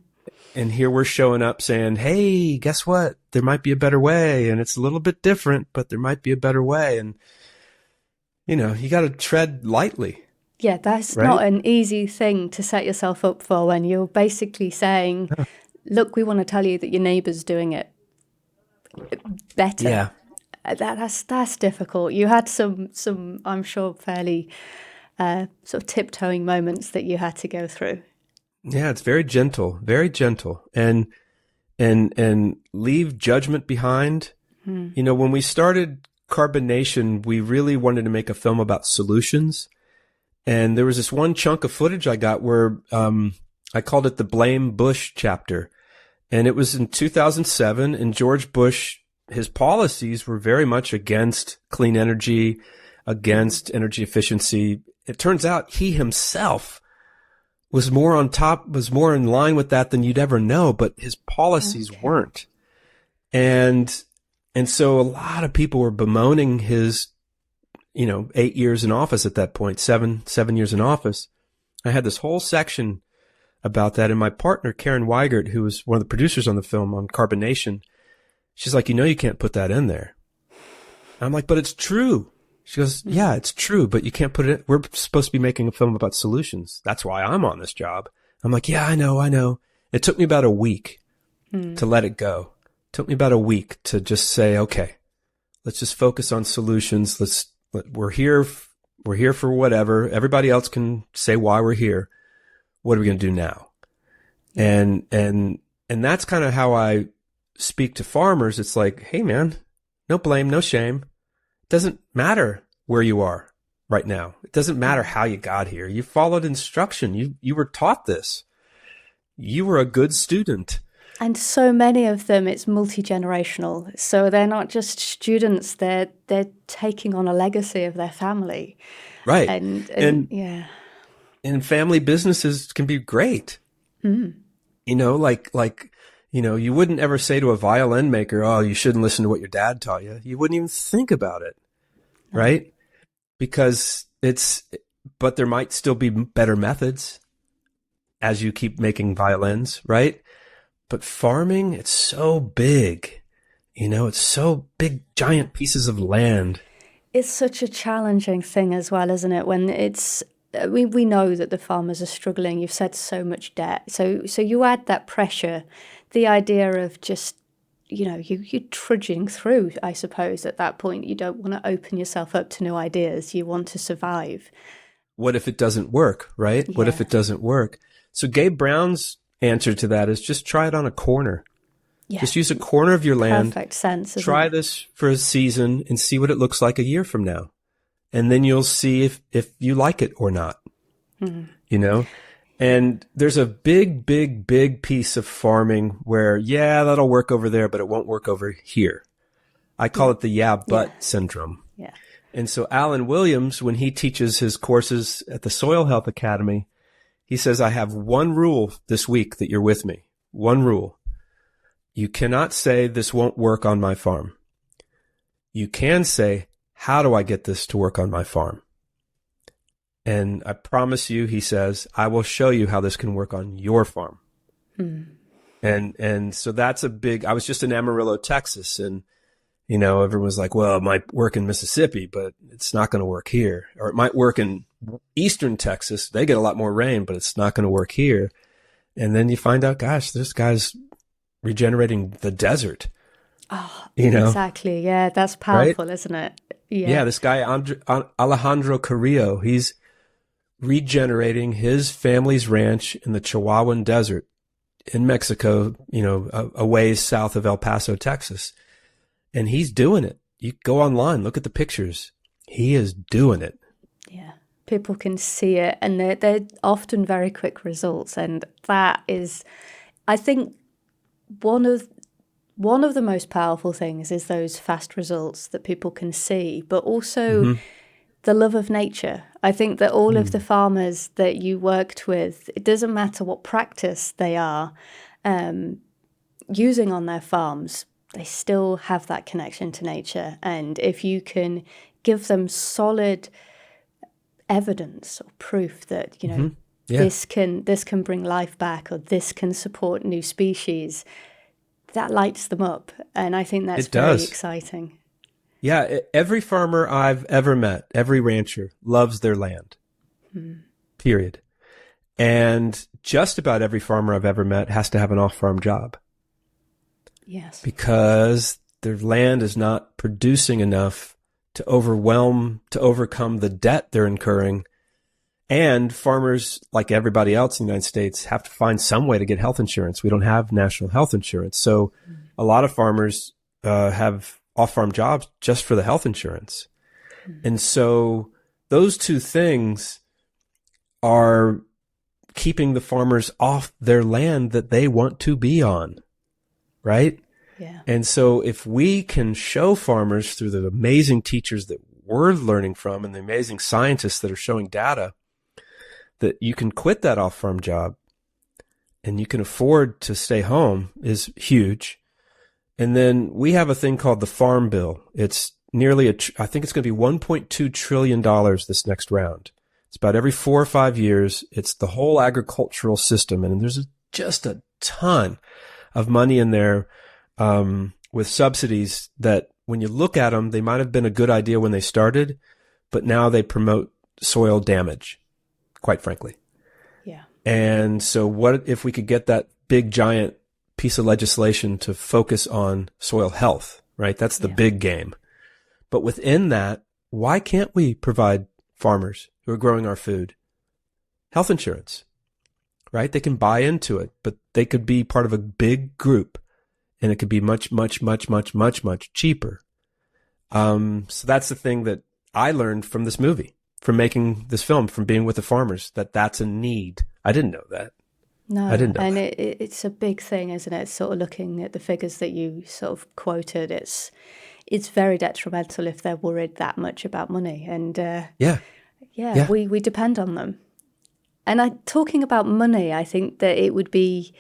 And here we're showing up saying, hey, guess what? There might be a better way. And it's a little bit different, but there might be a better way. And, you got to tread lightly. Yeah, that's not an easy thing to set yourself up for when you're basically saying, look, we want to tell you that your neighbour's doing it better. Yeah. That's difficult. You had some I'm sure, fairly sort of tiptoeing moments that you had to go through. Yeah, it's very gentle, and leave judgment behind. When we started Carbonation, we really wanted to make a film about solutions. And there was this one chunk of footage I got where I called it the Blame Bush chapter. And it was in 2007, and George Bush, his policies were very much against clean energy, against energy efficiency. It turns out he himself was more in line with that than you'd ever know, but his policies weren't. And so a lot of people were bemoaning his, 8 years in office at that point, seven years in office. I had this whole section about that. And my partner, Karen Weigert, who was one of the producers on the film on Carbonation, she's like, you can't put that in there. And I'm like, but it's true. She goes, yeah, it's true, but you can't put it in. We're supposed to be making a film about solutions. That's why I'm on this job. I'm like, yeah, I know. It took me about a week to let it go. It took me about a week to just say, okay, let's just focus on solutions. We're here for whatever. Everybody else can say why we're here. What are we going to do now? And that's kind of how I speak to farmers. It's like, hey man, no blame, no shame. It doesn't matter where you are right now. It doesn't matter how you got here. You followed instruction. You were taught this. You were a good student. And so many of them, it's multi-generational. So they're not just students, they're taking on a legacy of their family. Right. And yeah. And family businesses can be great. You wouldn't ever say to a violin maker, oh, you shouldn't listen to what your dad taught you. You wouldn't even think about it. Right? Because but there might still be better methods as you keep making violins, right? But farming, it's so big, it's so big, giant pieces of land. It's such a challenging thing as well, isn't it? When we know that the farmers are struggling. You've said so much debt. So you add that pressure, the idea of just, you're trudging through, I suppose, at that point. You don't want to open yourself up to new ideas. You want to survive. What if it doesn't work, right? Yeah. What if it doesn't work? So Gabe Brown's answer to that is just try it on a corner. Yeah. Just use a corner of your land. Perfect sense. Try this for a season and see what it looks like a year from now. And then you'll see if you like it or not, you know? And there's a big, big, big piece of farming where, yeah, that'll work over there, but it won't work over here. I call it the but syndrome. Yeah. And so Alan Williams, when he teaches his courses at the Soil Health Academy, he says, I have one rule this week that you're with me. One rule. You cannot say this won't work on my farm. You can say, how do I get this to work on my farm? And I promise you, he says, I will show you how this can work on your farm. And so that's a big, I was just in Amarillo, Texas, and, you know, everyone was like, well, it might work in Mississippi, but it's not going to work here. Or it might work in eastern Texas. They get a lot more rain, but it's not going to work here. And then you find out, gosh, this guy's regenerating the desert. Oh, you know? Exactly. Yeah, that's powerful, right? Isn't it? Yeah, this guy, Alejandro Carrillo, he's regenerating his family's ranch in the Chihuahuan Desert in Mexico, you know, a ways south of El Paso, Texas. And he's doing it. You go online, look at the pictures. He is doing it. Yeah. People can see it, and they're often very quick results. And that is, I think, one of the most powerful things is those fast results that people can see, but also the love of nature. I think that all of the farmers that you worked with, it doesn't matter what practice they are using on their farms, they still have that connection to nature. And if you can give them solid evidence or proof that, you know, this can bring life back, or this can support new species, that lights them up. And I think that's very exciting. Yeah, every farmer I've ever met, every rancher loves their land, period. And just about every farmer I've ever met has to have an off-farm job. Yes. Because their land is not producing enough to overcome the debt they're incurring. And farmers, like everybody else in the United States, have to find some way to get health insurance. We don't have national health insurance. So a lot of farmers have off-farm jobs just for the health insurance. And so those two things are keeping the farmers off their land that they want to be on, right? Yeah. And so if we can show farmers through the amazing teachers that we're learning from and the amazing scientists that are showing data that you can quit that off-farm job and you can afford to stay home is huge. And then we have a thing called the Farm Bill. It's nearly I think it's going to be $1.2 trillion this next round. It's about every 4 or 5 years. It's the whole agricultural system. And there's just a ton of money in there, with subsidies that when you look at them, they might have been a good idea when they started, but now they promote soil damage, quite frankly. Yeah. And so what if we could get that big giant piece of legislation to focus on soil health, right? That's the big game. But within that, why can't we provide farmers who are growing our food health insurance, right? They can buy into it, but they could be part of a big group and it could be much, much, much, much, much, much cheaper. So that's the thing that I learned from this movie, from making this film, from being with the farmers, that's a need. I didn't know that. No, I didn't know. And it's a big thing, isn't it? Sort of looking at the figures that you sort of quoted, it's very detrimental if they're worried that much about money. And we depend on them. And talking about money, I think that it would be,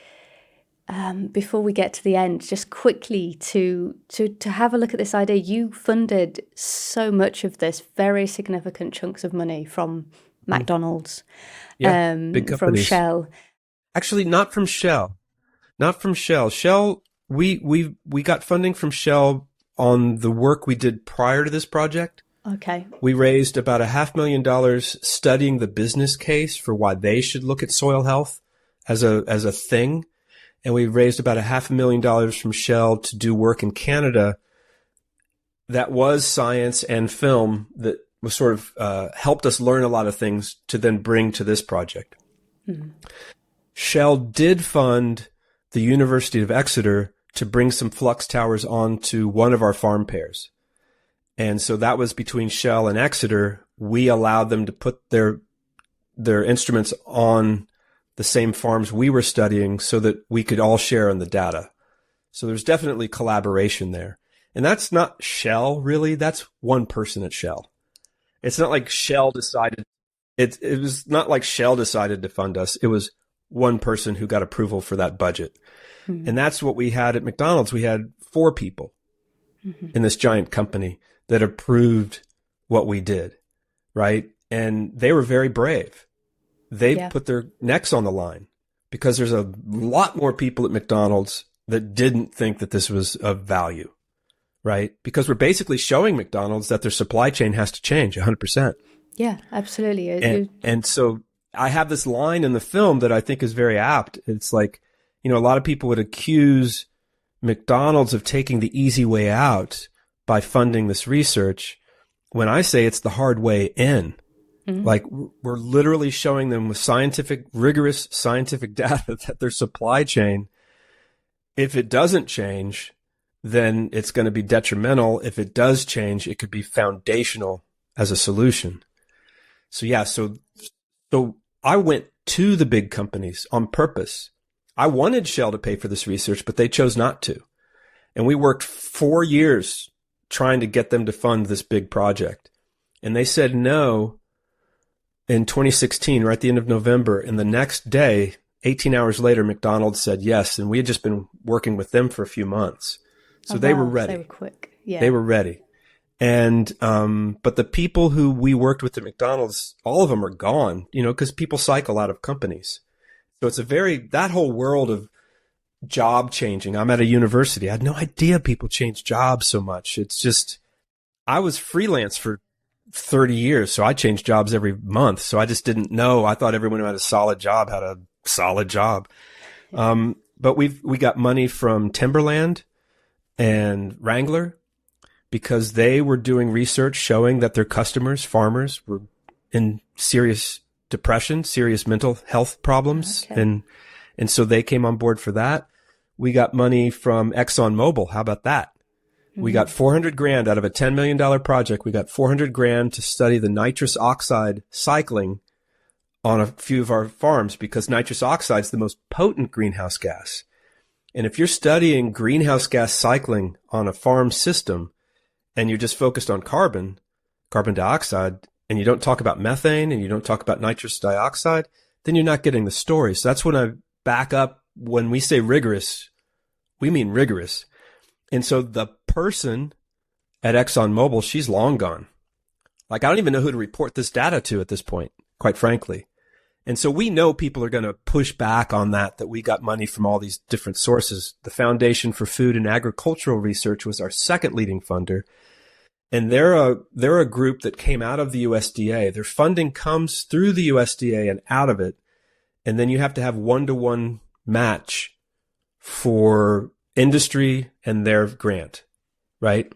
before we get to the end, just quickly to have a look at this idea. You funded so much of this, very significant chunks of money from McDonald's, big companies. from Shell. Actually, not from Shell. Shell, we got funding from Shell on the work we did prior to this project. Okay. We raised about $500,000 studying the business case for why they should look at soil health as a thing. And we raised about $500,000 from Shell to do work in Canada that was science and film that was sort of helped us learn a lot of things to then bring to this project. Mm-hmm. Shell did fund the University of Exeter to bring some flux towers onto one of our farm pairs. And so that was between Shell and Exeter. We allowed them to put their instruments on the same farms we were studying so that we could all share in the data. So there's definitely collaboration there. And that's not Shell, really. That's one person at Shell. It's not like Shell decided. It was not like Shell decided to fund us. It was one person who got approval for that budget. Mm-hmm. And that's what we had at McDonald's. We had 4 people in this giant company that approved what we did, right? And they were very brave. They put their necks on the line because there's a lot more people at McDonald's that didn't think that this was of value, right? Because we're basically showing McDonald's that their supply chain has to change 100%. Yeah, absolutely. And so I have this line in the film that I think is very apt. It's like, a lot of people would accuse McDonald's of taking the easy way out by funding this research, when I say it's the hard way in. Mm-hmm. Like, we're literally showing them with rigorous scientific data that their supply chain, if it doesn't change, then it's going to be detrimental. If it does change, it could be foundational as a solution. So I went to the big companies on purpose. I wanted Shell to pay for this research, but they chose not to. And we worked 4 years trying to get them to fund this big project. And they said no in 2016, right at the end of November. And the next day, 18 hours later, McDonald's said yes. And we had just been working with them for a few months. So they were ready. They were quick. Yeah. They were ready. And, but the people who we worked with at McDonald's, all of them are gone, because people cycle out of companies. So it's that whole world of job changing. I'm at a university. I had no idea people change jobs so much. It's just, I was freelance for 30 years. So I changed jobs every month. So I just didn't know. I thought everyone who had a solid job had a solid job. But we got money from Timberland and Wrangler because they were doing research showing that their customers, farmers, were in serious depression, serious mental health problems. Okay. And so they came on board for that. We got money from ExxonMobil. How about that? Mm-hmm. We got $400,000 out of a $10 million project. We got $400,000 to study the nitrous oxide cycling on a few of our farms because nitrous oxide is the most potent greenhouse gas. And if you're studying greenhouse gas cycling on a farm system and you're just focused on carbon dioxide, and you don't talk about methane and you don't talk about nitrous dioxide, then you're not getting the story. So that's when I back up. When we say rigorous, we mean rigorous. And so the person at ExxonMobil, she's long gone. Like, I don't even know who to report this data to at this point, quite frankly. And so we know people are going to push back on that we got money from all these different sources. The Foundation for Food and Agricultural Research was our second leading funder. And they're a group that came out of the USDA. Their funding comes through the USDA and out of it. And then you have to have 1-to-1 match for industry and their grant, right?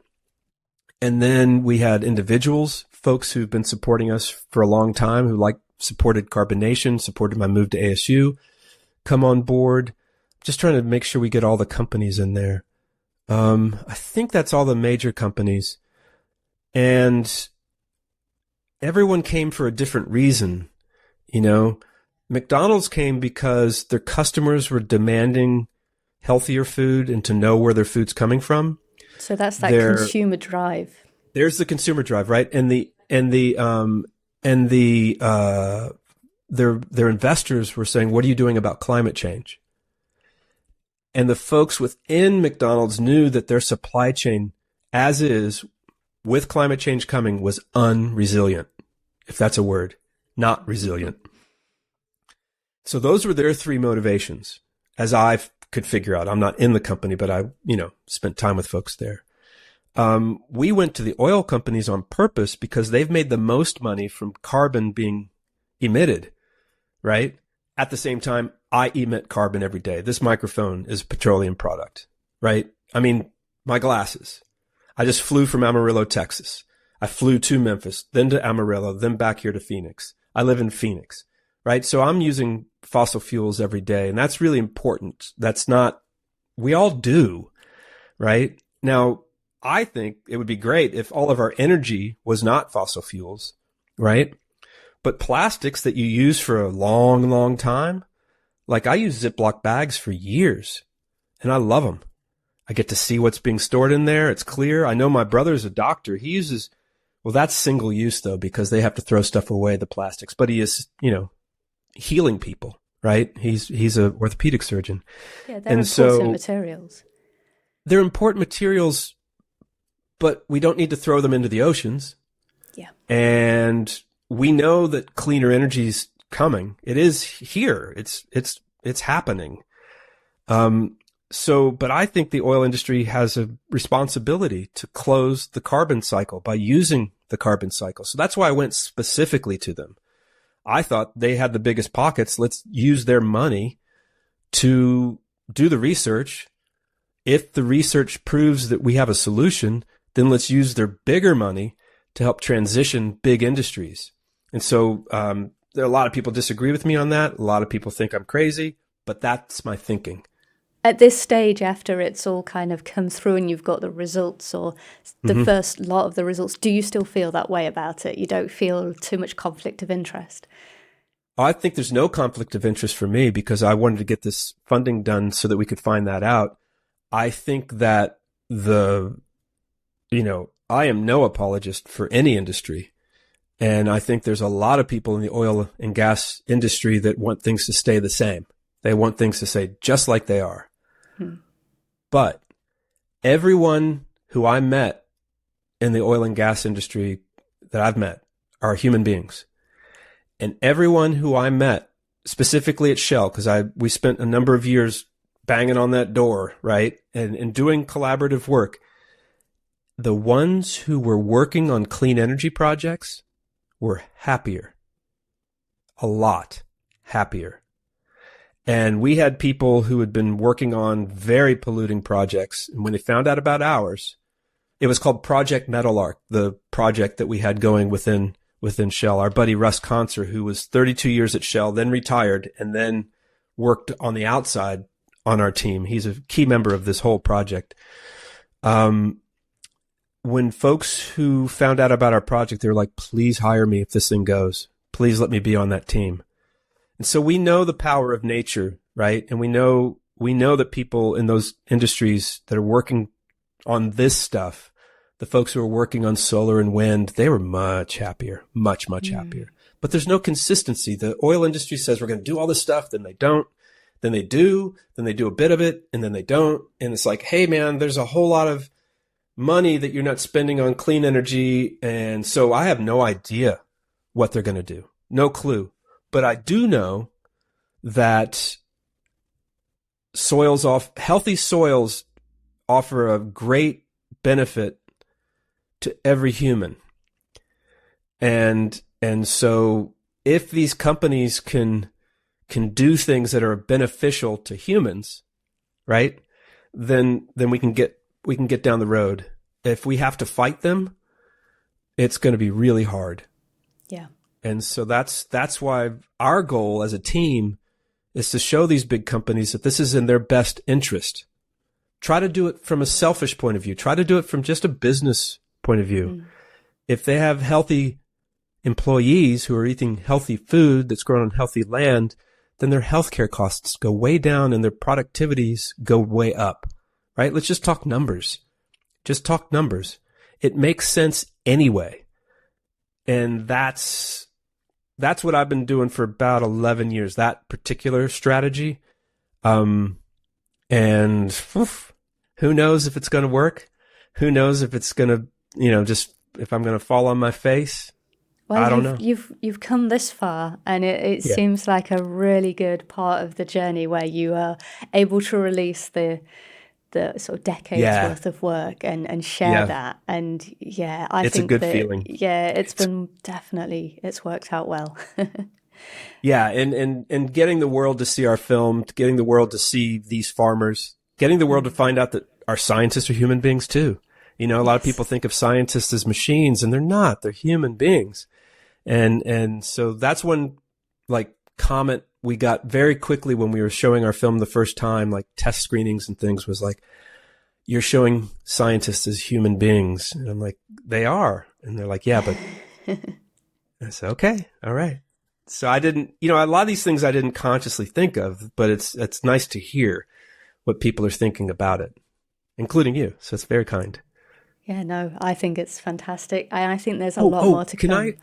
And then we had individuals, folks who've been supporting us for a long time, who supported carbonation, supported my move to ASU, come on board. Just trying to make sure we get all the companies in there. I think that's all the major companies. And everyone came for a different reason. McDonald's came because their customers were demanding healthier food and to know where their food's coming from. So that's that consumer drive. There's the consumer drive, right? Their investors were saying, what are you doing about climate change? And the folks within McDonald's knew that their supply chain, as is, with climate change coming, was unresilient, if that's a word, not resilient. So those were their 3 motivations, as I could figure out. I'm not in the company, but I, spent time with folks there. We went to the oil companies on purpose because they've made the most money from carbon being emitted, right? At the same time, I emit carbon every day. This microphone is a petroleum product, right? I mean, my glasses. I just flew from Amarillo, Texas. I flew to Memphis, then to Amarillo, then back here to Phoenix. I live in Phoenix, right? So I'm using fossil fuels every day, and that's really important. That's not We all do, right? Now, I think it would be great if all of our energy was not fossil fuels, right? But plastics that you use for a long, long time, like I use Ziploc bags for years and I love them. I get to see what's being stored in there. It's clear. I know my brother's a doctor. He uses, well, that's single use though, because they have to throw stuff away, the plastics, but he is, healing people, right? He's a orthopedic surgeon. Yeah, they're important materials. They're important materials, but we don't need to throw them into the oceans. Yeah. And we know that cleaner energy is coming. It is here. It's happening. But I think the oil industry has a responsibility to close the carbon cycle by using the carbon cycle. So that's why I went specifically to them. I thought they had the biggest pockets. Let's use their money to do the research. If the research proves that we have a solution, then let's use their bigger money to help transition big industries. And so there are a lot of people disagree with me on that. A lot of people think I'm crazy, but that's my thinking. At this stage, after it's all kind of come through and you've got the results or the first lot of the results, do you still feel that way about it? You don't feel too much conflict of interest? I think there's no conflict of interest for me because I wanted to get this funding done so that we could find that out. I think that I am no apologist for any industry. And I think there's a lot of people in the oil and gas industry that want things to stay the same. They want things to stay just like they are. But everyone who I met in the oil and gas industry that I've met are human beings. And everyone who I met, specifically at Shell, because we spent a number of years banging on that door, right? And doing collaborative work. The ones who were working on clean energy projects were happier. A lot happier. And we had people who had been working on very polluting projects. And when they found out about ours, it was called Project Meadowlark, the project that we had going within Shell. Our buddy Russ Conser, who was 32 years at Shell, then retired, and then worked on the outside on our team. He's a key member of this whole project. When folks who found out about our project, they were like, please hire me if this thing goes. Please let me be on that team. And so we know the power of nature, right? And we know that people in those industries that are working on this stuff, the folks who are working on solar and wind, they were much happier, much happier. But there's no consistency. The oil industry says we're going to do all this stuff, then they don't, then they do a bit of it, and then they don't. And it's like, hey man, there's a whole lot of money that you're not spending on clean energy. And so I have no idea what they're going to do. No clue. But I do know that healthy soils offer a great benefit to every human. And so if these companies can do things that are beneficial to humans, right? Then we can get down the road. If we have to fight them, it's going to be really hard. Yeah. And so that's why our goal as a team is to show these big companies that this is in their best interest. Try to do it from a selfish point of view. Try to do it from just a business point of view. If they have healthy employees who are eating healthy food that's grown on healthy land, then their healthcare costs go way down and their productivities go way up, right? Let's just talk numbers. Just talk numbers. It makes sense anyway. And that's what I've been doing for about 11 years, that particular strategy. And who knows if it's going to work? Who knows if it's going to, if I'm going to fall on my face? Well, I don't know. You've come this far, and it seems like a really good part of the journey where you are able to release the sort of decades worth of work and share that. And I think it's a good feeling. Yeah, it's worked out well. Yeah, and getting the world to see our film, getting the world to see these farmers, getting the world to find out that our scientists are human beings too. A lot of people think of scientists as machines, and they're not. They're human beings. And so that's one comment we got very quickly when we were showing our film the first time, like test screenings and things, was like, you're showing scientists as human beings. And I'm like, they are. And they're like, yeah, but I said, okay, all right. So I didn't, a lot of these things I didn't consciously think of, but it's nice to hear what people are thinking about it, including you. So it's very kind. Yeah, no, I think it's fantastic. I think there's a lot more to come.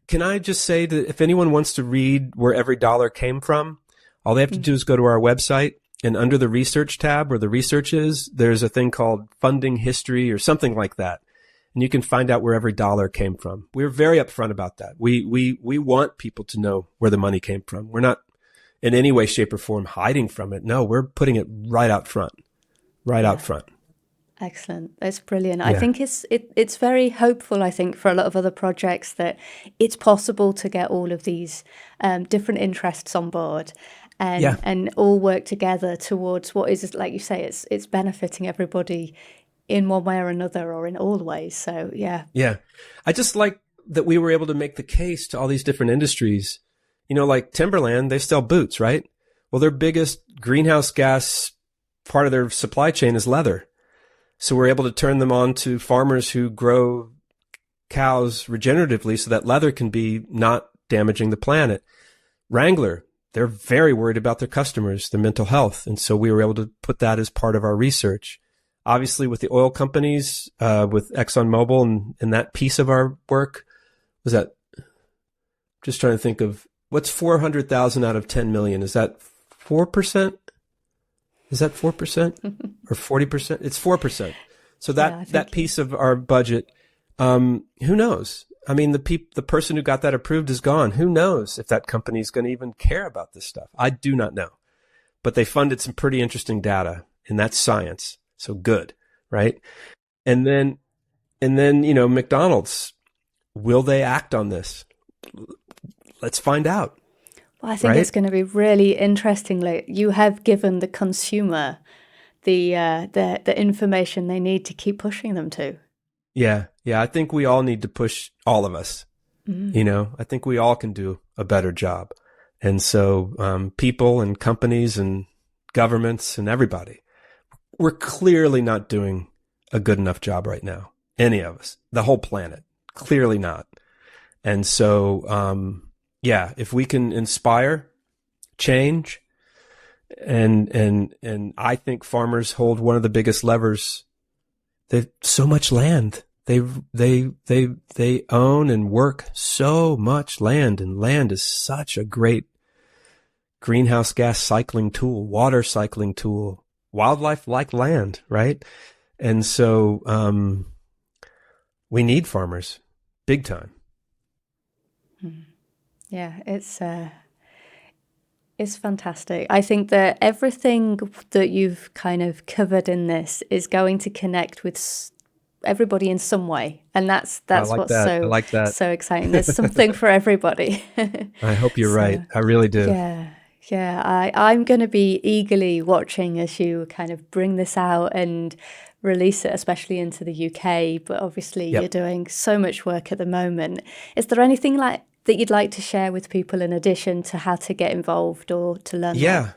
Can I just say that if anyone wants to read where every dollar came from, all they have to do is go to our website, and under the research tab where the research is, there's a thing called funding history or something like that. And you can find out where every dollar came from. We're very upfront about that. We want people to know where the money came from. We're not in any way, shape, or form hiding from it. No, we're putting it right out front. Out front. Excellent. That's brilliant. Yeah. I think it's very hopeful, I think, for a lot of other projects that it's possible to get all of these different interests on board and all work together towards what is, like you say, it's benefiting everybody in one way or another, or in all ways. So, yeah. Yeah. I just like that we were able to make the case to all these different industries. Like Timberland, they sell boots, right? Well, their biggest greenhouse gas part of their supply chain is leather. So we're able to turn them on to farmers who grow cows regeneratively so that leather can be not damaging the planet. Wrangler, they're very worried about their customers, their mental health. And so we were able to put that as part of our research. Obviously, with the oil companies, with ExxonMobil and that piece of our work, was that, just trying to think of, what's 400,000 out of 10 million? Is that 4%? Is that 4% or 40%? It's 4%. So that piece of our budget, who knows? I mean, the person who got that approved is gone. Who knows if that company is going to even care about this stuff? I do not know. But they funded some pretty interesting data, and that's science. So good, right? And then, McDonald's, will they act on this? Let's find out. Well, I think it's going to be really interesting. Like, you have given the consumer the information they need to keep pushing them to. Yeah. I think we all need to push, all of us. I think we all can do a better job. And so people and companies and governments and everybody, we're clearly not doing a good enough job right now. Any of us, the whole planet, clearly not. And so, if we can inspire change, and I think farmers hold one of the biggest levers. They've so much land. They own and work so much land, and land is such a great greenhouse gas cycling tool, water cycling tool. Wildlife like land, right? And so we need farmers big time. Yeah, it's fantastic. I think that everything that you've kind of covered in this is going to connect with everybody in some way, and that's what's so exciting. There's something for everybody. I hope you're right. I really do. Yeah. I'm going to be eagerly watching as you kind of bring this out and release it, especially into the UK. But obviously, you're doing so much work at the moment. Is there anything that you'd like to share with people in addition to how to get involved or to learn more? Yeah,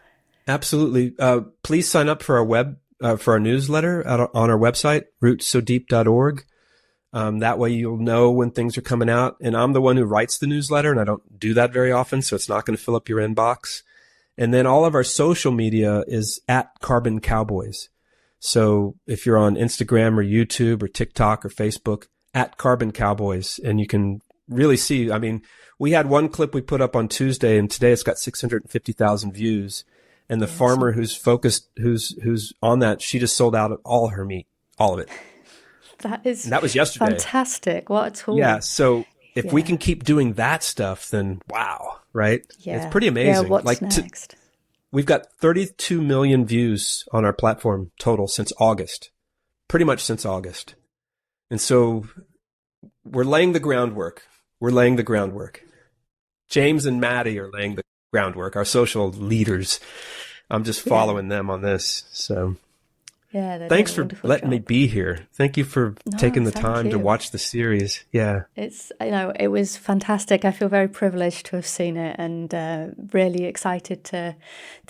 absolutely. Please sign up for our newsletter on our website, rootsodeep.org. That way you'll know when things are coming out. And I'm the one who writes the newsletter, and I don't do that very often, so it's not going to fill up your inbox. And then all of our social media is at Carbon Cowboys. So if you're on Instagram or YouTube or TikTok or Facebook, at Carbon Cowboys, and you can really see, I mean, we had one clip we put up on Tuesday, and today it's got 650,000 views. And the farmer who's on that, she just sold out all her meat, all of it. That was yesterday. Fantastic. What a tool. Yeah. So if we can keep doing that stuff, then wow, right? Yeah. It's pretty amazing. Yeah, what's next? We've got 32 million views on our platform total since August, pretty much since August. And so we're laying the groundwork. James and Maddie are laying the groundwork, our social leaders. I'm just following them on this. So Yeah, they're doing Thanks a for wonderful letting job. me be here. Thank you for taking No, the thank time to you. watch the series. Yeah. It's, it was fantastic. I feel very privileged to have seen it, and really excited to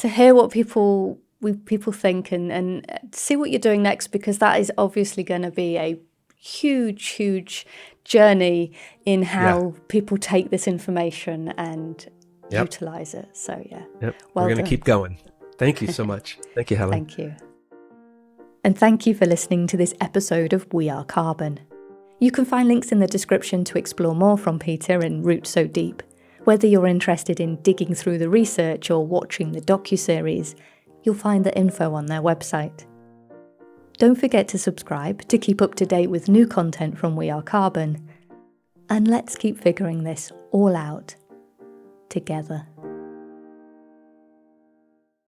hear what people think, and see what you're doing next, because that is obviously going to be a huge journey in how people take this information and utilize it. So yeah, We're going to done. keep going. Thank you so much. Thank you, Helen. Thank you. And thank you for listening to this episode of We Are Carbon. You can find links in the description to explore more from Peter and Root So Deep. Whether you're interested in digging through the research or watching the docuseries, you'll find the info on their website. Don't forget to subscribe to keep up to date with new content from We Are Carbon. And let's keep figuring this all out together.